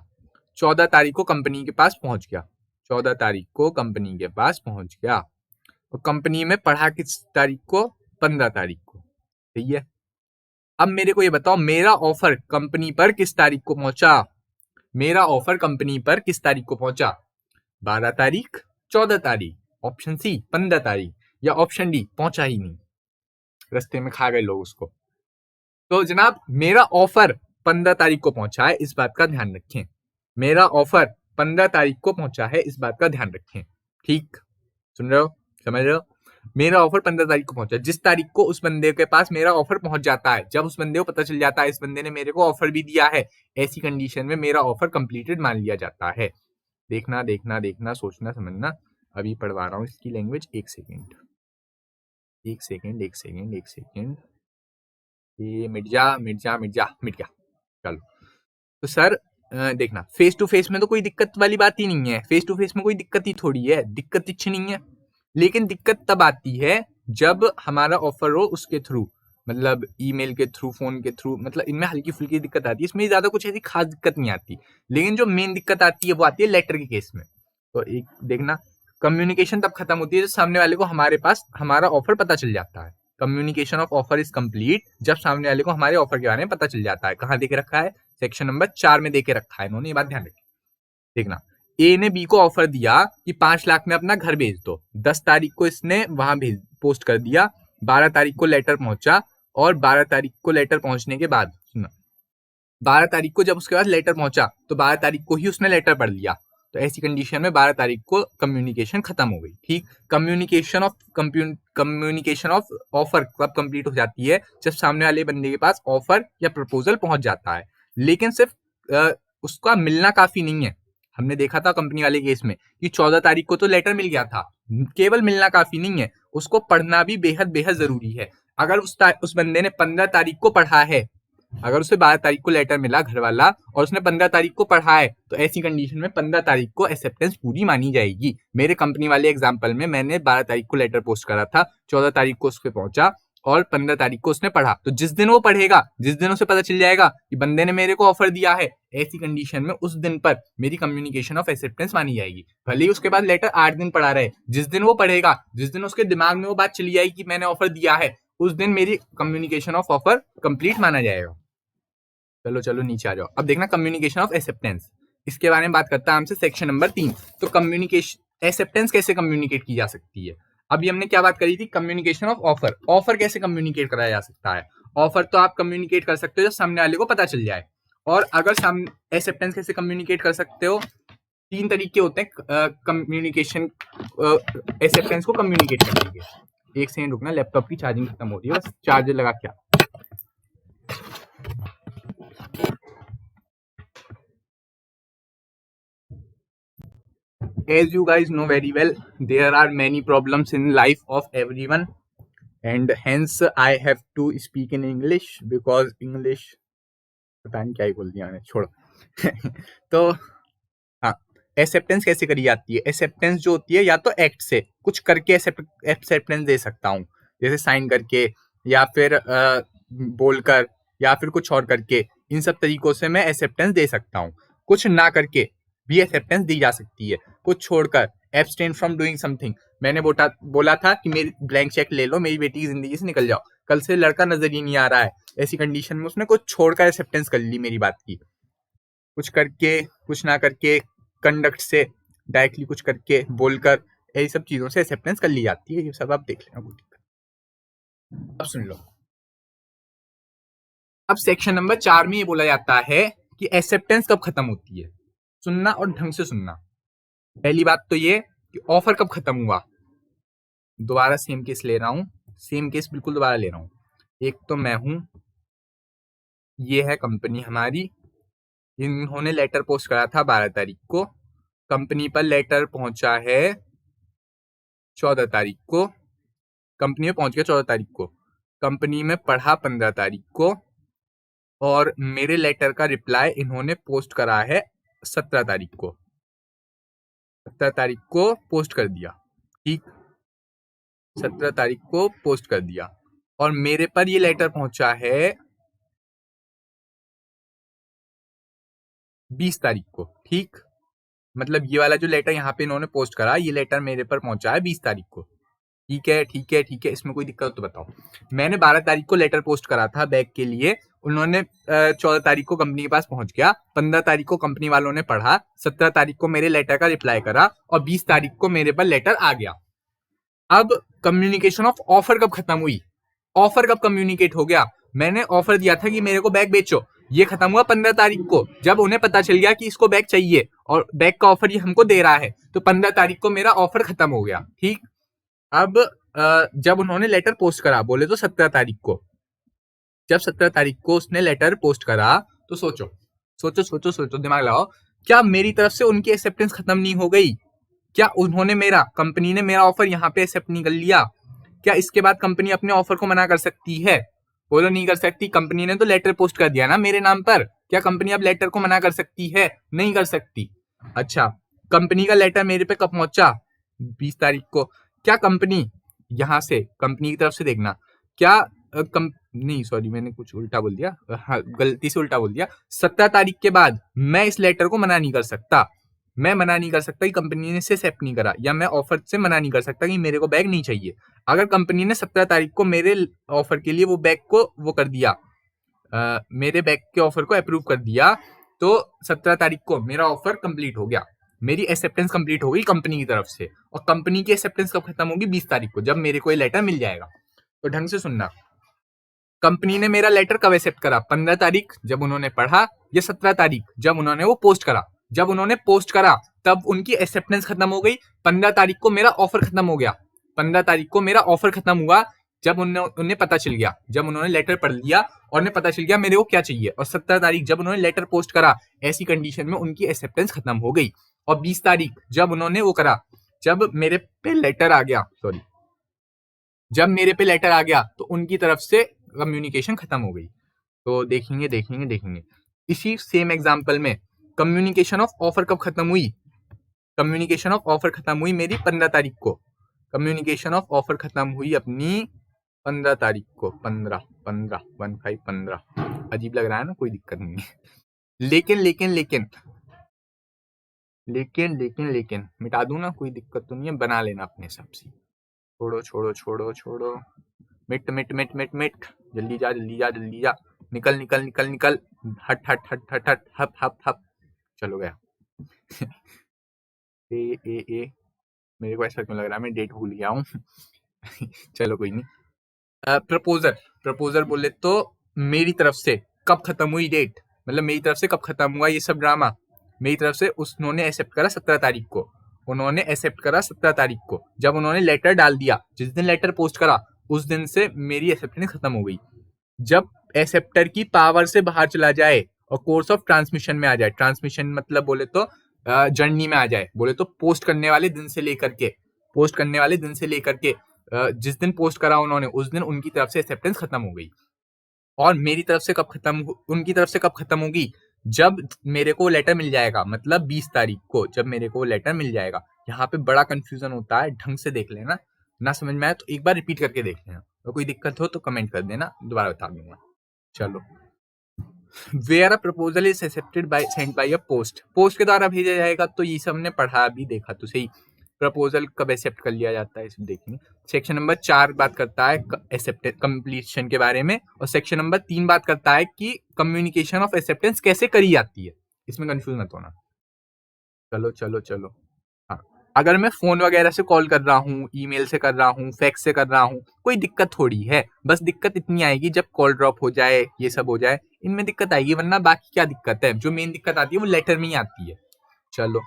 14 तारीख को कंपनी के पास पहुंच गया, 14 तारीख को कंपनी के पास पहुंच गया, और कंपनी में पढ़ा किस तारीख को, 15 तारीख को, सही है। अब मेरे को ये बताओ मेरा ऑफर कंपनी पर किस तारीख को पहुंचा, मेरा ऑफर कंपनी पर किस तारीख को पहुंचा, 12 तारीख, 14 तारीख, ऑप्शन सी 15 तारीख, या ऑप्शन डी पहुंचा ही नहीं, रास्ते में खा गए लोग उसको। तो जनाब मेरा ऑफर 15 तारीख को पहुंचा है, इस बात का ध्यान रखें, मेरा ऑफर 15 तारीख को पहुंचा है, इस बात का ध्यान रखें, ठीक सुन रहे हो, समझ रहे हो। मेरा ऑफर 15 तारीख को पहुंचा, जिस तारीख को उस बंदे के पास मेरा ऑफर पहुंच जाता है, जब उस बंदे को पता चल जाता है इस बंदे ने मेरे को ऑफर भी दिया है, ऐसी कंडीशन में मेरा ऑफर कंप्लीटेड मान लिया जाता है। देखना देखना देखना, सोचना समझना, अभी पढ़वा रहा हूँ इसकी लैंग्वेज, एक सेकेंड, ये मिट गया, चलो। तो सर देखना फेस टू फेस में तो कोई दिक्कत वाली बात ही नहीं है, फेस टू फेस में कोई दिक्कत ही थोड़ी है, दिक्कत कुछ नहीं है, लेकिन दिक्कत तब आती है जब हमारा ऑफर हो उसके थ्रू, मतलब ईमेल के थ्रू, फोन के थ्रू, मतलब इनमें हल्की फुल्की दिक्कत आती है, इसमें ज्यादा कुछ ऐसी खास दिक्कत नहीं आती। लेकिन जो मेन दिक्कत आती है वो आती है लेटर के केस में। तो एक देखना, कम्युनिकेशन तब खत्म होती है जब सामने वाले को हमारे पास हमारा ऑफर पता चल जाता है, communication of offer is complete जब सामने वाले को हमारे ऑफर के बारे में पता चल जाता है। कहाँ देके रखा है, सेक्शन नंबर 4 में देके रखा है इन्होंने, ये बात ध्यान रखिए। देखना ए ने बी को ऑफर दिया कि 5 लाख में अपना घर भेज दो। 10 तारीख को इसने वहां पोस्ट कर दिया, 12 तारीख को लेटर पहुंचा, और 12 तारीख को लेटर पहुंचने के बाद 12 तारीख को जब उसके पास लेटर पहुंचा तो 12 तारीख को ही उसने लेटर पढ़ लिया। तो ऐसी कंडीशन में 12 तारीख को कम्युनिकेशन खत्म हो गई। ठीक, कम्युनिकेशन ऑफ ऑफर कब कंप्लीट हो जाती है? जब सामने वाले बंदे के पास ऑफर या प्रपोजल पहुंच जाता है। लेकिन सिर्फ उसका मिलना काफी नहीं है। हमने देखा था कंपनी वाले केस में कि 14 तारीख को तो लेटर मिल गया था, केवल मिलना काफी नहीं है, उसको पढ़ना भी बेहद बेहद जरूरी है। अगर उस बंदे ने 15 तारीख को पढ़ा है, अगर उसे 12 तारीख को लेटर मिला घर वाला और उसने 15 तारीख को पढ़ा है, तो ऐसी कंडीशन में 15 तारीख को एक्सेप्टेंस पूरी मानी जाएगी। मेरे कंपनी वाले एग्जांपल में मैंने 12 तारीख को लेटर पोस्ट करा था, 14 तारीख को उस पे पहुंचा और 15 तारीख को उसने पढ़ा। तो जिस दिन वो पढ़ेगा, जिस दिन उसे पता चल जाएगा कि बंदे ने मेरे को ऑफर दिया है, ऐसी कंडीशन में उस दिन पर मेरी कम्युनिकेशन ऑफ एक्सेप्टेंस मानी जाएगी। भले ही उसके बाद लेटर 8 दिन पढ़ा रहे, जिस दिन वो पढ़ेगा, जिस दिन उसके दिमाग में वो बात चली जाएगी कि मैंने ऑफर दिया है, उस दिन मेरी कम्युनिकेशन ऑफ ऑफर कंप्लीट माना जाएगा। चलो नीचे आ जाओ। अब देखना कम्युनिकेशन ऑफ एक्सेप्टेंस, इसके बारे में बात करता है हमसे सेक्शन नंबर 3। तो कम्युनिकेशन एक्सेप्टेंस कैसे कम्युनिकेट की जा सकती है? अभी हमने क्या बात करी थी? Communication of offer. ऑफर कैसे कम्युनिकेट कराया जा सकता है? ऑफर तो आप कम्युनिकेट कर सकते हो जब सामने वाले को पता चल जाए। और अगर एक्सेप्टेंस कैसे कम्युनिकेट कर सकते हो? 3 तरीके होते हैं कम्युनिकेशन एक्सेप्टेंस को कम्युनिकेट करने के। एक सेकंड रुकना, लैपटॉप की चार्जिंग खत्म हो रही है, बस चार्जर लगा क्या। As you guys know very well, there are many problems in life of everyone, and hence I have to speak in English because English पता नहीं क्या ही बोल दिया मैंने, छोड़ो। तो हाँ, एक्सेप्टेंस कैसे करी जाती है? एक्सेप्टेंस जो होती है या तो एक्ट से कुछ करके एक्सेप्टेंस दे सकता हूँ, जैसे साइन करके या फिर बोलकर या फिर कुछ और करके। इन सब तरीकों से मैं एक्सेप्टेंस दे सकता हूँ। कुछ ना करके भी एक्सेप्टेंस दी जा सकती है। कुछ छोड़कर, एब्सटेन फ्रॉम डूइंग समथिंग, मैंने बोला था कि मेरी ब्लैंक चेक ले लो, मेरी बेटी की जिंदगी से निकल जाओ, कल से लड़का नजर ही नहीं आ रहा है। ऐसी कंडीशन में उसने कुछ छोड़कर एक्सेप्टेंस कर ली मेरी बात की। कुछ करके, कुछ ना करके, कंडक्ट से, डायरेक्टली कुछ करके, बोलकर, यही सब चीजों से एक्सेप्टेंस कर ली जाती है। ये सब आप देख लेना। अब सुन लो। अब सेक्शन नंबर 4 में ये बोला जाता है कि एक्सेप्टेंस कब खत्म होती है। सुनना और ढंग से सुनना। पहली बात तो ये कि ऑफर कब खत्म हुआ। दोबारा सेम केस ले रहा हूं, सेम केस बिल्कुल दोबारा ले रहा हूं। एक तो मैं हूं, ये है कंपनी हमारी, इन्होंने लेटर पोस्ट करा था 12 तारीख को, कंपनी पर लेटर पहुंचा है 14 तारीख को, कंपनी में पहुंच गया 14 तारीख को, कंपनी में पढ़ा 15 तारीख को, और मेरे लेटर का रिप्लाई इन्होंने पोस्ट करा है 17 तारीख को। 17 तारीख को पोस्ट कर दिया। ठीक, 17 तारीख को पोस्ट कर दिया और मेरे पर ये लेटर पहुंचा है 20 तारीख को। ठीक, मतलब ये वाला जो लेटर यहाँ पे इन्होंने पोस्ट करा, ये लेटर मेरे पर पहुंचा है 20 तारीख को। ठीक है, ठीक है, ठीक है, इसमें कोई दिक्कत तो बताओ। मैंने 12 तारीख को लेटर पोस्ट करा था बैग के लिए, उन्होंने 14 तारीख को कंपनी के पास पहुंच गया, 15 तारीख को कंपनी वालों ने पढ़ा, 17 तारीख को मेरे लेटर का रिप्लाई करा और 20 तारीख को मेरे पर लेटर आ गया। अब कम्युनिकेशन ऑफ ऑफर कब खत्म हुई? ऑफर कब कम्युनिकेट हो गया? मैंने ऑफर दिया था कि मेरे को बैग बेचो, ये खत्म हुआ 15 तारीख को, जब उन्हें पता चल गया कि इसको बैग चाहिए और बैग का ऑफर ये हमको दे रहा है, तो 15 तारीख को मेरा ऑफर खत्म हो गया। ठीक, अब जब उन्होंने लेटर पोस्ट करा, बोले तो 17 तारीख को, जब 17 तारीख को उसने लेटर पोस्ट करा, तो सोचो सोचो सोचो सोचो, दिमाग लगाओ, क्या मेरी तरफ से उनकी एक्सेप्टेंस खत्म नहीं हो गई? क्या उन्होंने कंपनी ने मेरा ऑफर यहाँ पे एक्सेप्ट नहीं कर लिया? क्या इसके बाद कंपनी अपने ऑफर को मना कर सकती है? बोलो नहीं कर सकती। कंपनी ने तो लेटर पोस्ट कर दिया ना मेरे नाम पर, क्या कंपनी अब लेटर को मना कर सकती है? नहीं कर सकती। अच्छा, कंपनी का लेटर मेरे पे कब पहुंचा? 20 तारीख को। क्या कंपनी यहाँ से, कंपनी की तरफ से देखना, क्या नहीं सॉरी मैंने कुछ उल्टा बोल दिया, हाँ गलती से उल्टा बोल दिया। 17 तारीख के बाद मैं इस लेटर को मना नहीं कर सकता, मैं मना नहीं कर सकता कि कंपनी ने इसे एक्सेप्ट नहीं करा, या मैं ऑफर से मना नहीं कर सकता कि मेरे को बैग नहीं चाहिए। अगर कंपनी ने 17 तारीख को मेरे ऑफर के लिए वो बैग को वो कर दिया, मेरे बैग के ऑफर को अप्रूव कर दिया, तो 17 तारीख को मेरा ऑफर कंप्लीट हो गया। मेरी एक्सेप्टेंस कंप्लीट हो गई कंपनी की तरफ से, और कंपनी की एक्सेप्टेंस कब खत्म होगी? 20 तारीख को, जब मेरे को ये लेटर मिल जाएगा। तो ढंग से सुनना, कंपनी ने मेरा लेटर कब एक्सेप्ट करा? 15 तारीख जब उन्होंने पढ़ा, या 17 तारीख जब उन्होंने वो पोस्ट करा? जब उन्होंने पोस्ट करा तब उनकी एक्सेप्टेंस खत्म हो गई। 15 तारीख को मेरा ऑफर खत्म हो गया। 15 तारीख को मेरा ऑफर खत्म हुआ जब उन्हें पता चल गया, जब उन्होंने लेटर पढ़ लिया और उन्हें पता चल गया मेरे को क्या चाहिए। और 17 तारीख जब उन्होंने लेटर पोस्ट करा, ऐसी कंडीशन में उनकी एक्सेप्टेंस खत्म हो गई। और 20 तारीख जब उन्होंने वो करा, जब मेरे पे लेटर आ गया, जब मेरे पे लेटर आ गया तो उनकी तरफ से कम्युनिकेशन खत्म हो गई। तो देखेंगे इसी सेम एग्जांपल में कम्युनिकेशन ऑफ ऑफर कब खत्म हुई? कम्युनिकेशन ऑफ ऑफर खत्म हुई मेरी 15 तारीख को। कम्युनिकेशन ऑफ ऑफर खत्म हुई अपनी 15 तारीख को। 15 अजीब लग रहा है ना? कोई दिक्कत नहीं है। लेकिन मिटा दूं ना, कोई दिक्कत तो नहीं है, बना लेना अपने हिसाब से। छोड़ो। मिट जल्दी जा, निकल, हट, हप। चलो गया। ए मेरे को ऐसा क्यों लग रहा है मैं डेट भूल गया हूँ। चलो कोई नहीं। प्रपोजर बोले तो मेरी तरफ से कब खत्म हुई डेट, मतलब मेरी तरफ से कब खत्म हुआ ये सब ड्रामा। मेरी तरफ से उन्होंने एक्सेप्ट करा 17 तारीख को। उन्होंने एक्सेप्ट करा 17 तारीख को, जब उन्होंने लेटर डाल दिया, जिस दिन लेटर पोस्ट करा उस दिन से मेरी एक्सेप्टेंस खत्म हो गई। जब एक्सेप्टर की पावर से बाहर चला जाए और कोर्स ऑफ ट्रांसमिशन में आ जाए, ट्रांसमिशन मतलब बोले तो जर्नी में आ जाए, बोले तो पोस्ट करने वाले दिन से लेकर के जिस दिन पोस्ट करा उन्होंने उस दिन उनकी तरफ से एक्सेप्टेंस खत्म हो गई। और मेरी तरफ से उनकी तरफ से कब खत्म होगी? जब मेरे को लेटर मिल जाएगा, मतलब 20 तारीख को जब मेरे को लेटर मिल जाएगा। यहाँ पे बड़ा कंफ्यूजन होता है, ढंग से देख लेना, ना समझ में आए तो एक बार रिपीट करके देख लेना, और कोई दिक्कत हो तो कमेंट कर देना, दोबारा बता दूंगा। चलो, where a proposal is accepted by send by a post के द्वारा भेजा जाएगा, तो ये सब हमने पढ़ा अभी, देखा तो सही। प्रपोजल कब एक्सेप्ट कर लिया जाता है इसे देखेंगे। सेक्शन नंबर 4 बात करता है एक्सेप्टेंस कंप्लीशन के बारे में, और सेक्शन नंबर 3 बात करता है कि कम्युनिकेशन ऑफ एक्सेप्टेंस कैसे करी जाती है। इसमें कंफ्यूज मत होना। चलो। हाँ, अगर मैं फोन वगैरह से कॉल कर रहा हूँ, ईमेल से कर रहा हूँ, फैक्स से कर रहा हूँ, कोई दिक्कत थोड़ी है। बस दिक्कत इतनी आएगी जब कॉल ड्रॉप हो जाए, ये सब हो जाए, इनमें दिक्कत आएगी, वरना बाकी क्या दिक्कत है? जो मेन दिक्कत आती है वो लेटर में ही आती है। चलो,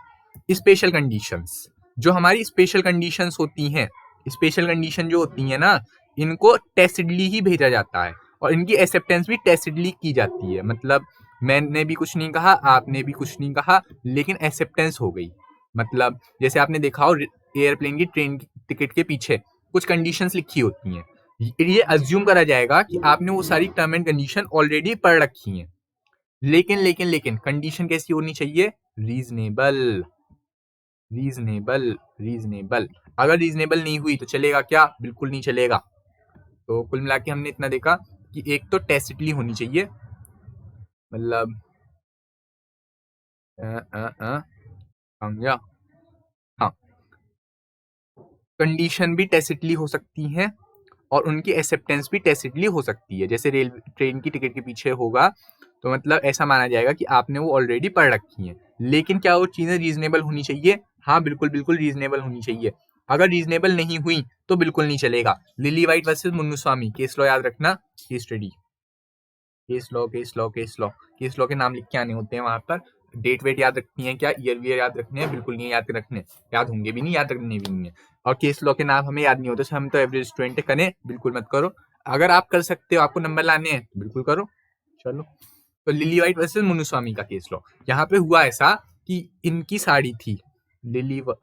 स्पेशल कंडीशंस, जो हमारी स्पेशल कंडीशंस होती हैं, स्पेशल कंडीशन जो होती है ना, इनको टेसिडली ही भेजा जाता है, और इनकी एक्सेप्टेंस भी टेसिडली की जाती है। मतलब मैंने भी कुछ नहीं कहा, आपने भी कुछ नहीं कहा, लेकिन एक्सेप्टेंस हो गई। मतलब जैसे आपने देखा हो एयरप्लेन की ट्रेन की टिकट के पीछे कुछ कंडीशंस लिखी होती हैं, ये अज्यूम करा जाएगा कि आपने वो सारी टर्म एंड कंडीशन ऑलरेडी पढ़ रखी हैं। लेकिन कंडीशन कैसी होनी चाहिए? रीजनेबल। अगर रीजनेबल नहीं हुई तो चलेगा क्या? बिल्कुल नहीं चलेगा। तो कुल मिला के हमने इतना देखा कि एक तो टेसिटली होनी चाहिए, मतलब हाँ, कंडीशन भी टेसिटली हो सकती है और उनकी एक्सेप्टेंस भी टेसिटली हो सकती है। जैसे ट्रेन की टिकट के पीछे होगा तो मतलब ऐसा माना जाएगा कि आपने वो ऑलरेडी पढ़ रखी है। लेकिन क्या वो चीजें रीजनेबल होनी चाहिए? हाँ, बिल्कुल रीजनेबल होनी चाहिए। अगर रीजनेबल नहीं हुई तो बिल्कुल नहीं चलेगा। Lily White versus Munnuswamy case law याद रखना, केस स्टडी, केस लॉ के नाम लिख के आने होते हैं वहां पर। डेट वेट याद रखनी है क्या? ईयर वियर याद रखने हैं? बिल्कुल नहीं याद रखने, याद होंगे भी नहीं, याद रखने भी नहीं है। और केस लॉ के नाम हमें याद नहीं होते, हम तो एवरेज स्टूडेंट करें, बिल्कुल मत करो। अगर आप कर सकते हो, आपको नंबर लाने हैं, बिल्कुल करो। चलो, तो लिली वाइट वर्सेस मुन्नुस्वामी का केस लॉ। यहाँ पे हुआ ऐसा कि इनकी साड़ी थी,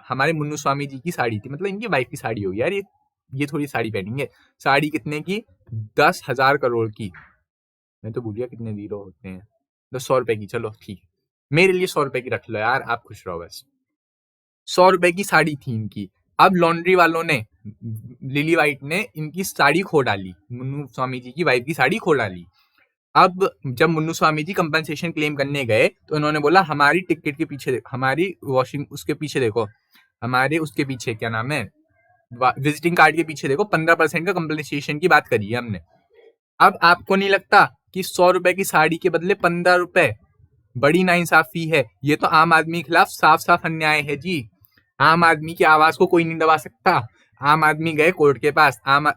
हमारे मुन्नुस्वामी जी की साड़ी थी, मतलब इनकी वाइफ की साड़ी होगी यार, ये थोड़ी साड़ी पहनेंगे। साड़ी कितने की? 10,000 करोड़ की। मैं तो भूल गया कितने जीरो होते हैं। तो 100 रुपए की, चलो ठीक, मेरे लिए 100 रुपए की रख लो यार, आप खुश रहो बस। 100 रुपए की साड़ी थी इनकी। अब लॉन्ड्री वालों ने, लिली वाइट ने इनकी साड़ी खो डाली, मुन्नू स्वामी जी की वाइफ की साड़ी खो डाली। अब जब मुन्नू स्वामी जी कंपनसेशन क्लेम करने गए तो उन्होंने बोला हमारी टिकट के पीछे, हमारी वॉशिंग उसके पीछे देखो, हमारे उसके पीछे क्या नाम है, विजिटिंग कार्ड के पीछे देखो, 15% का कंपनसेशन की बात करी है हमने। अब आपको नहीं लगता कि 100 रुपए की साड़ी के बदले 15 रुपए बड़ी नाइंसाफी है। ये तो आम आदमी के खिलाफ साफ साफ अन्याय है जी। आम आदमी की आवाज को कोई नहीं दबा सकता। आम आदमी गए कोर्ट के पास, आम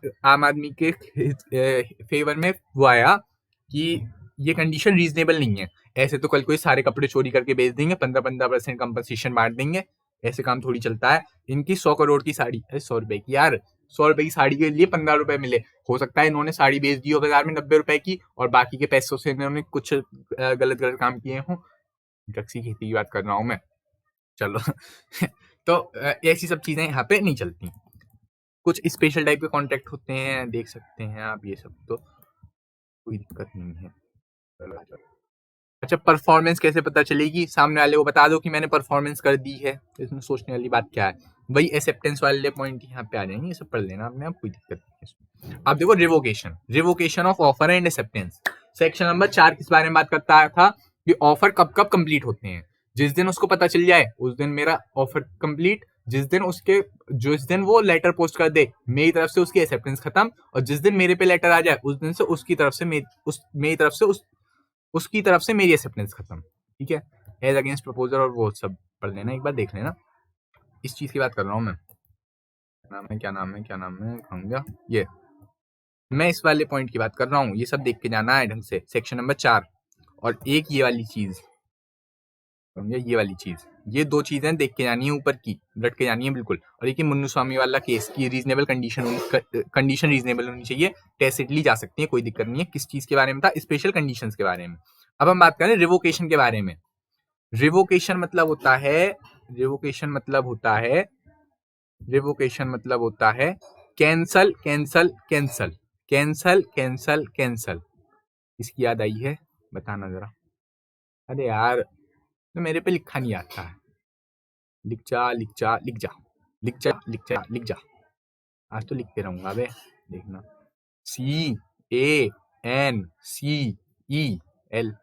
आदमी के फेवर में वो आया कि ये कंडीशन रीजनेबल नहीं है। ऐसे तो कल कोई सारे कपड़े चोरी करके बेच देंगे, 15% कंपनसेशन बांट देंगे। ऐसे काम थोड़ी चलता है। इनकी 100 करोड़ की साड़ी, अरे 100 रुपए की यार, 100 रुपए की साड़ी के लिए 15 रुपए मिले। हो सकता है इन्होंने साड़ी बेच दी हो बाजार में 90 रुपए की, और बाकी के पैसों से इन्होंने कुछ गलत गलत काम किए हों। ड्रग्स की खेती की बात कर रहा हूँ मैं। चलो तो ऐसी सब चीजें यहाँ पे नहीं चलती। कुछ स्पेशल टाइप के कॉन्ट्रैक्ट होते हैं, देख सकते हैं आप, ये सब तो कोई दिक्कत नहीं है। चलो चलो। अच्छा, परफॉर्मेंस कैसे पता चलेगी? सामने वाले को बता दो कि मैंने परफॉर्मेंस कर दी है। तो इसमें सोचने वाली बात क्या है? वही एक्सेप्टेंस वाले पॉइंट यहाँ पे आ जाएंगे, ये सब पढ़ लेना आपने, आप कोई दिक्कत नहीं है। आप देखो, revocation of offer and acceptance. Section number 4 किस बारे में बात करता था कि ऑफर कब कब कंप्लीट होते हैं। जिस दिन उसको पता चल जाए उस दिन मेरा ऑफर कंप्लीट, जिस दिन वो लेटर पोस्ट कर दे मेरी तरफ से उसकी एक्सेप्टेंस खत्म, और जिस दिन मेरे पे लेटर आ जाए उस दिन से उसकी तरफ से मेरी तरफ से उसकी तरफ से मेरी एक्सेप्टेंस खत्म। ठीक है, एज अगेंस्ट प्रपोजल और वो सब पढ़ लेना, एक बार देख लेना। इस चीज की बात कर रहा हूँ मैं। क्या नाम है कहूँगा ये। मैं इस वाले पॉइंट की बात कर रहा हूँ, ये सब देख के जाना है ढंग से। सेक्शन नंबर 4 और एक ये वाली चीज, ये वाली चीज, ये दो चीजें देख के जानी है, ऊपर की रट के जानी है बिल्कुल। और एक मुन्नू स्वामी वाला केस की रीजनेबल कंडीशन रीजनेबल होनी चाहिए, टेसिटली जा सकती है, कोई दिक्कत नहीं है। किस चीज के बारे में था? स्पेशल कंडीशंस के बारे में। अब हम बात करें रिवोकेशन के बारे में। रिवोकेशन मतलब होता है रिवोकेशन मतलब होता है रिवोकेशन मतलब होता है cancel cancel cancel cancel cancel cancel. इसकी याद आई है? बताना जरा। अरे यार, तो मेरे पे लिखा नहीं आता है। लिख जा लिख जा लिख जा लिख जा लिख जा लिख जा। आज तो लिखते रहूंगा बे, देखना। CANCEL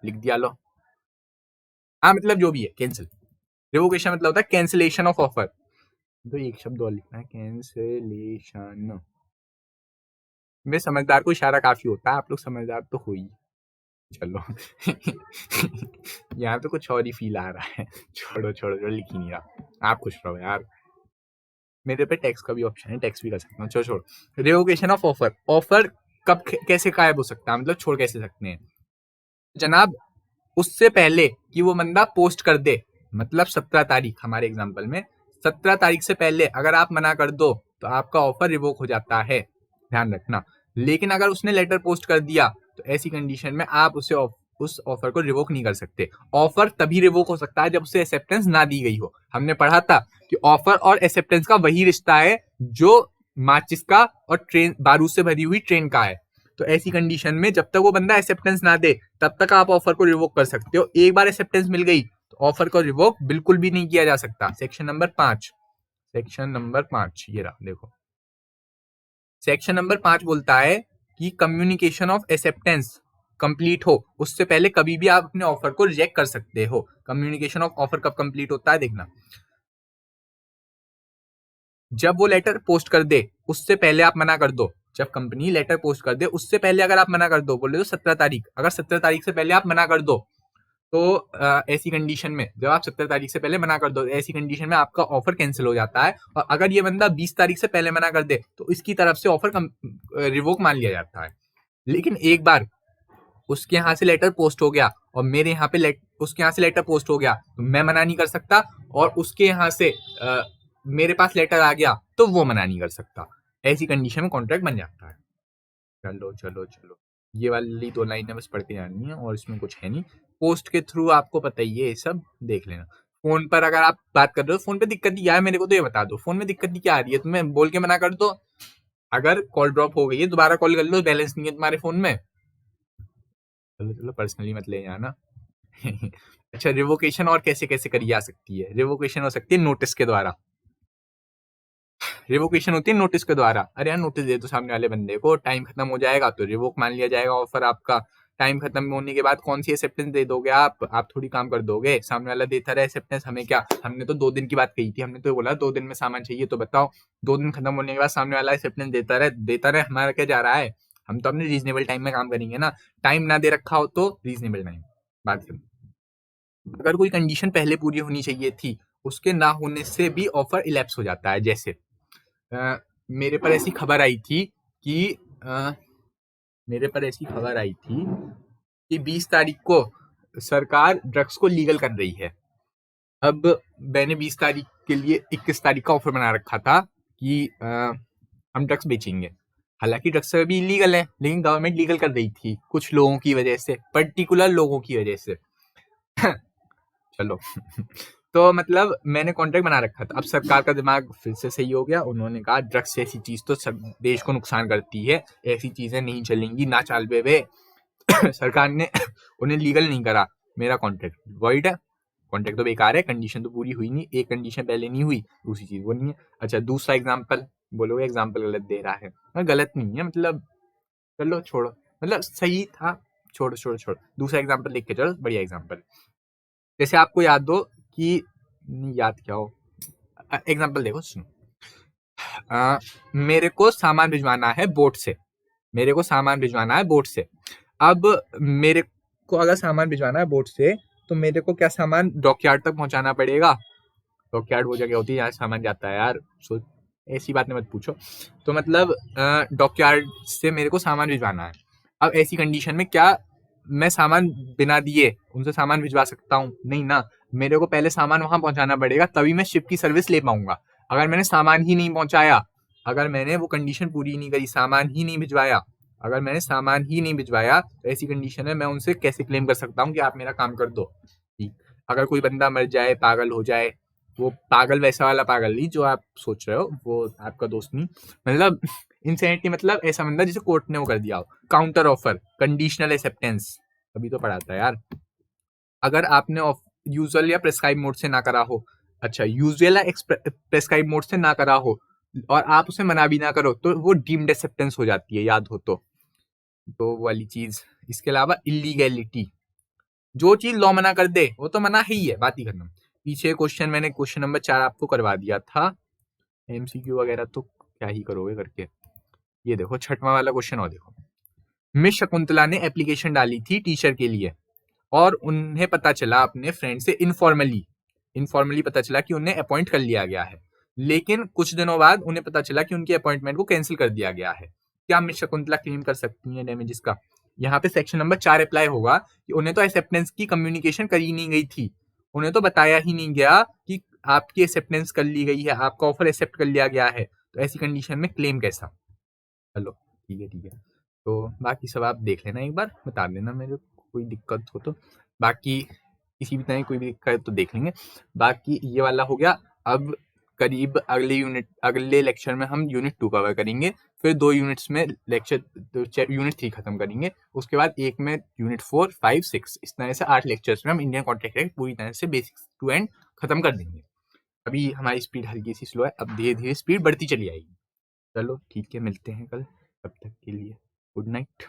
लिख दिया लो। हाँ, मतलब जो भी है, कैंसिल। रिवोकेशन मतलब होता है कैंसिलेशन ऑफ ऑफर। तो एक शब्द और लिखना है, कैंसिलेशन। मैं समझदार को इशारा काफी होता है, आप लोग समझदार तो हो ही। चलो यहाँ तो कुछ और ही फील आ रहा है। छोड़ो छोड़ो छोड़ो, लिख ही नहीं रहा, आप खुश रहो यार। मेरे पे टैक्स का भी ऑप्शन है, टैक्स भी कर सकता हूँ। छोड़ो छोड़ो। Revocation of offer. ऑफर कब कैसे गायब हो सकता है, मतलब छोड़ कैसे सकते हैं जनाब? उससे पहले कि वो बंदा पोस्ट कर दे, मतलब 17 तारीख, हमारे एग्जाम्पल में 17 तारीख से पहले अगर आप मना कर दो तो आपका ऑफर रिवोक हो जाता है, ध्यान रखना। लेकिन अगर उसने लेटर पोस्ट कर दिया तो ऐसी कंडीशन में आप उस ऑफर को रिवोक नहीं कर सकते। ऑफर तभी रिवोक हो सकता है जब उसे एक्सेप्टेंस ना दी गई हो। हमने पढ़ा था कि ऑफर और एक्सेप्टेंस का वही रिश्ता है जो माचिस का और ट्रेन बारूद से भरी हुई ट्रेन का है। तो ऐसी कंडीशन में जब तक वो बंदा एक्सेप्टेंस ना दे तब तक आप ऑफर को रिवोक कर सकते हो। एक बार एक्सेप्टेंस मिल गई तो ऑफर को रिवोक बिल्कुल भी नहीं किया जा सकता। सेक्शन नंबर 5 ये रहा, देखो। सेक्शन नंबर 5 बोलता है कि कम्युनिकेशन ऑफ एक्सेप्टेंस कंप्लीट हो उससे पहले कभी भी आप अपने ऑफर को रिजेक्ट कर सकते हो। कम्युनिकेशन ऑफ ऑफर कब कंप्लीट होता है, देखना। जब वो लेटर पोस्ट कर दे उससे पहले आप मना कर दो। जब कंपनी लेटर पोस्ट कर दे उससे पहले अगर आप मना कर दो, बोले तो 17 तारीख, अगर 17 तारीख से पहले आप मना कर दो तो ऐसी कंडीशन में, जब आप 17 तारीख से पहले मना कर दो ऐसी कंडीशन में आपका ऑफर कैंसिल हो जाता है। और अगर ये बंदा 20 तारीख से पहले मना कर दे तो इसकी तरफ से ऑफर रिवोक मान लिया जाता है। लेकिन एक बार उसके यहाँ से लेटर पोस्ट हो गया और मेरे यहाँ पे उसके यहाँ से लेटर पोस्ट हो गया तो मैं मना नहीं कर सकता, और उसके यहाँ से मेरे पास लेटर आ गया तो वो मना नहीं कर सकता। ऐसी कंडीशन में कॉन्ट्रैक्ट बन जाता है। चलो चलो चलो, ये वाली 2 लाइनें बस पढ़ के जानी है और इसमें कुछ है नहीं। पोस्ट के थ्रू आपको पता ही है, ये सब देख लेना। फोन पर अगर आप बात कर रहे हो, फोन पे दिक्कत क्या है मेरे को तो ये बता दो, फोन में दिक्कत क्या आ रही है? तुम्हें बोल के मना कर दो, अगर कॉल ड्रॉप हो गई है दोबारा कॉल कर लो, बैलेंस नहीं है तुम्हारे फोन में। चलो चलो, पर्सनली मत ले जाना। अच्छा, रिवोकेशन और कैसे कैसे करी जा सकती है? रिवोकेशन हो सकती है नोटिस के द्वारा। रिवोकेशन होती है नोटिस के द्वारा। अरे यार, नोटिस दे दो सामने वाले बंदे को, टाइम खत्म हो जाएगा तो रिवोक मान लिया जाएगा ऑफर आपका। टाइम खत्म होने के बाद कौन सी एक्सेप्टेंस दे दोगे आप थोड़ी काम कर दोगे, सामने वाला देता रहे एक्सेप्टेंस, हमें क्या? हमने तो 2 दिन की बात कही थी, हमने तो बोला 2 दिन में सामान चाहिए तो बताओ। 2 दिन खत्म होने के बाद सामने वाला एक्सेप्टेंस देता रहे, हमारा क्या जा रहा है? हम तो अपने रीजनेबल टाइम में काम करेंगे ना। टाइम ना दे रखा हो तो रीजनेबल टाइम, बात अगर कोई कंडीशन पहले पूरी होनी चाहिए थी, उसके ना होने से भी ऑफर इलैप्स हो जाता है। जैसे मेरे पर ऐसी खबर आई थी कि अ, मेरे पर ऐसी खबर आई थी कि 20 तारीख को सरकार ड्रग्स को लीगल कर रही है। अब मैंने 20 तारीख के लिए 21 तारीख का ऑफर बना रखा था कि हम ड्रग्स बेचेंगे। हालांकि ड्रग्स अभी इलीगल है, लेकिन गवर्नमेंट लीगल कर रही थी कुछ लोगों की वजह से, पर्टिकुलर लोगों की वजह से। चलो। तो मतलब मैंने कॉन्ट्रैक्ट बना रखा था। अब सरकार का दिमाग फिर से सही हो गया, उन्होंने कहा ड्रग्स ऐसी चीज तो सब देश को नुकसान करती है, ऐसी चीजें नहीं चलेंगी ना चाल पे। सरकार ने उन्हें लीगल नहीं करा, मेरा कॉन्ट्रैक्ट वॉइड है, कॉन्ट्रैक्ट तो बेकार है, कंडीशन तो पूरी हुई नहीं, एक कंडीशन पहले नहीं हुई, दूसरी चीज वो नहीं है। अच्छा, दूसरा एग्जाम्पल, बोलोगे एग्जाम्पल गलत दे रहा है, गलत नहीं है, मतलब चलो छोड़ो, मतलब सही था, छोड़ो छोड़ो छोड़ो, दूसरा एग्जाम्पल लिख के चलो, बढ़िया एग्जाम्पल। जैसे आपको याद हो कि, नहीं याद क्या हो, एग्जाम्पल देखो सुनो। मेरे को सामान भिजवाना है बोट से, मेरे को सामान भिजवाना है बोट से। अब मेरे को अगर सामान भिजवाना है बोट से, तो मेरे को क्या सामान डॉकयार्ड तक पहुंचाना पड़ेगा। डॉकयार्ड वो जगह होती है जहाँ सामान जाता है यार, सो ऐसी बात मत पूछो। तो मतलब डॉकयार्ड से मेरे को सामान भिजवाना है। अब ऐसी कंडीशन में क्या मैं सामान बिना दिए उनसे सामान भिजवा सकता हूँ? नहीं ना, मेरे को पहले सामान वहां पहुंचाना पड़ेगा, तभी मैं शिप की सर्विस ले पाऊंगा। अगर मैंने सामान ही नहीं पहुंचाया, अगर मैंने वो कंडीशन पूरी नहीं करी, सामान ही नहीं भिजवाया, अगर मैंने सामान ही नहीं भिजवाया, तो ऐसी कंडीशन में मैं उनसे कैसे क्लेम कर सकता हूँ कि आप मेरा काम कर दो। ठीक। अगर कोई बंदा मर जाए, पागल हो जाए, वो पागल वैसा वाला पागल नहीं जो आप सोच रहे हो, वो आपका दोस्त नहीं, मतलब इंसेनिटी, मतलब ऐसा बंदा जिसे कोर्ट ने वो कर दिया हो। काउंटर ऑफर, कंडीशनल एक्सेप्टेंस, अभी तो पढ़ा था यार। अगर आपने यूजुअल या प्रेस्क्राइब मोड से ना करा हो, अच्छा यूजुअल या प्रेस्क्राइब मोड से ना करा हो, और आप उसे मना भी ना करो, तो वो डीम्ड एक्सेप्टेंस हो जाती है, याद हो तो वो वाली चीज। इसके अलावा इलीगैलिटी, जो चीज लॉ मना कर दे वो तो मना ही है, बात ही खत्म। पीछे क्वेश्चन मैंने क्वेश्चन नंबर 4 आपको करवा दिया था, एमसीक्यू वगैरह तो क्या ही करोगे करके। ये देखो छठवां वाला क्वेश्चन, और देखो, मिस शकुंतला ने एप्लीकेशन डाली थी टीचर के लिए, और उन्हें पता चला अपने फ्रेंड से इनफॉर्मली, पता चला कि उन्हें अपॉइंट कर लिया गया है, लेकिन कुछ दिनों बाद उन्हें पता चला कि उनकी अपॉइंटमेंट को कैंसिल कर दिया गया है। क्या मिस शकुंतला क्लेम कर सकती है डैमेजेस का? यहाँ पे सेक्शन नंबर 4 अप्लाई होगा कि उन्हें तो एक्सेप्टेंस की कम्युनिकेशन करी नहीं गई थी, उन्हें तो बताया ही नहीं गया कि आपकी एक्सेप्टेंस कर ली गई है, आपका ऑफर एक्सेप्ट कर लिया गया है, तो ऐसी कंडीशन में क्लेम कैसा? चलो ठीक है ठीक है। तो बाकी सब आप देख लेना, एक बार बता देना मेरे को कोई दिक्कत हो तो, बाकी किसी भी तरह की कोई भी दिक्कत है तो देख लेंगे। बाकी ये वाला हो गया। अब करीब अगले लेक्चर में हम यूनिट 2 कवर करेंगे, फिर 2 यूनिट्स में यूनिट 3 खत्म करेंगे, उसके बाद एक में यूनिट 4, 5, 6, इस तरह से 8 लेक्चर्स में हम इंडियन कॉन्ट्रैक्ट एक्ट पूरी तरह से बेसिक्स टू एंड खत्म कर देंगे। अभी हमारी स्पीड हल्की सी स्लो है, अब धीरे धीरे स्पीड बढ़ती चली आएगी। चलो ठीक है, मिलते हैं कल, तब तक के लिए गुड नाइट।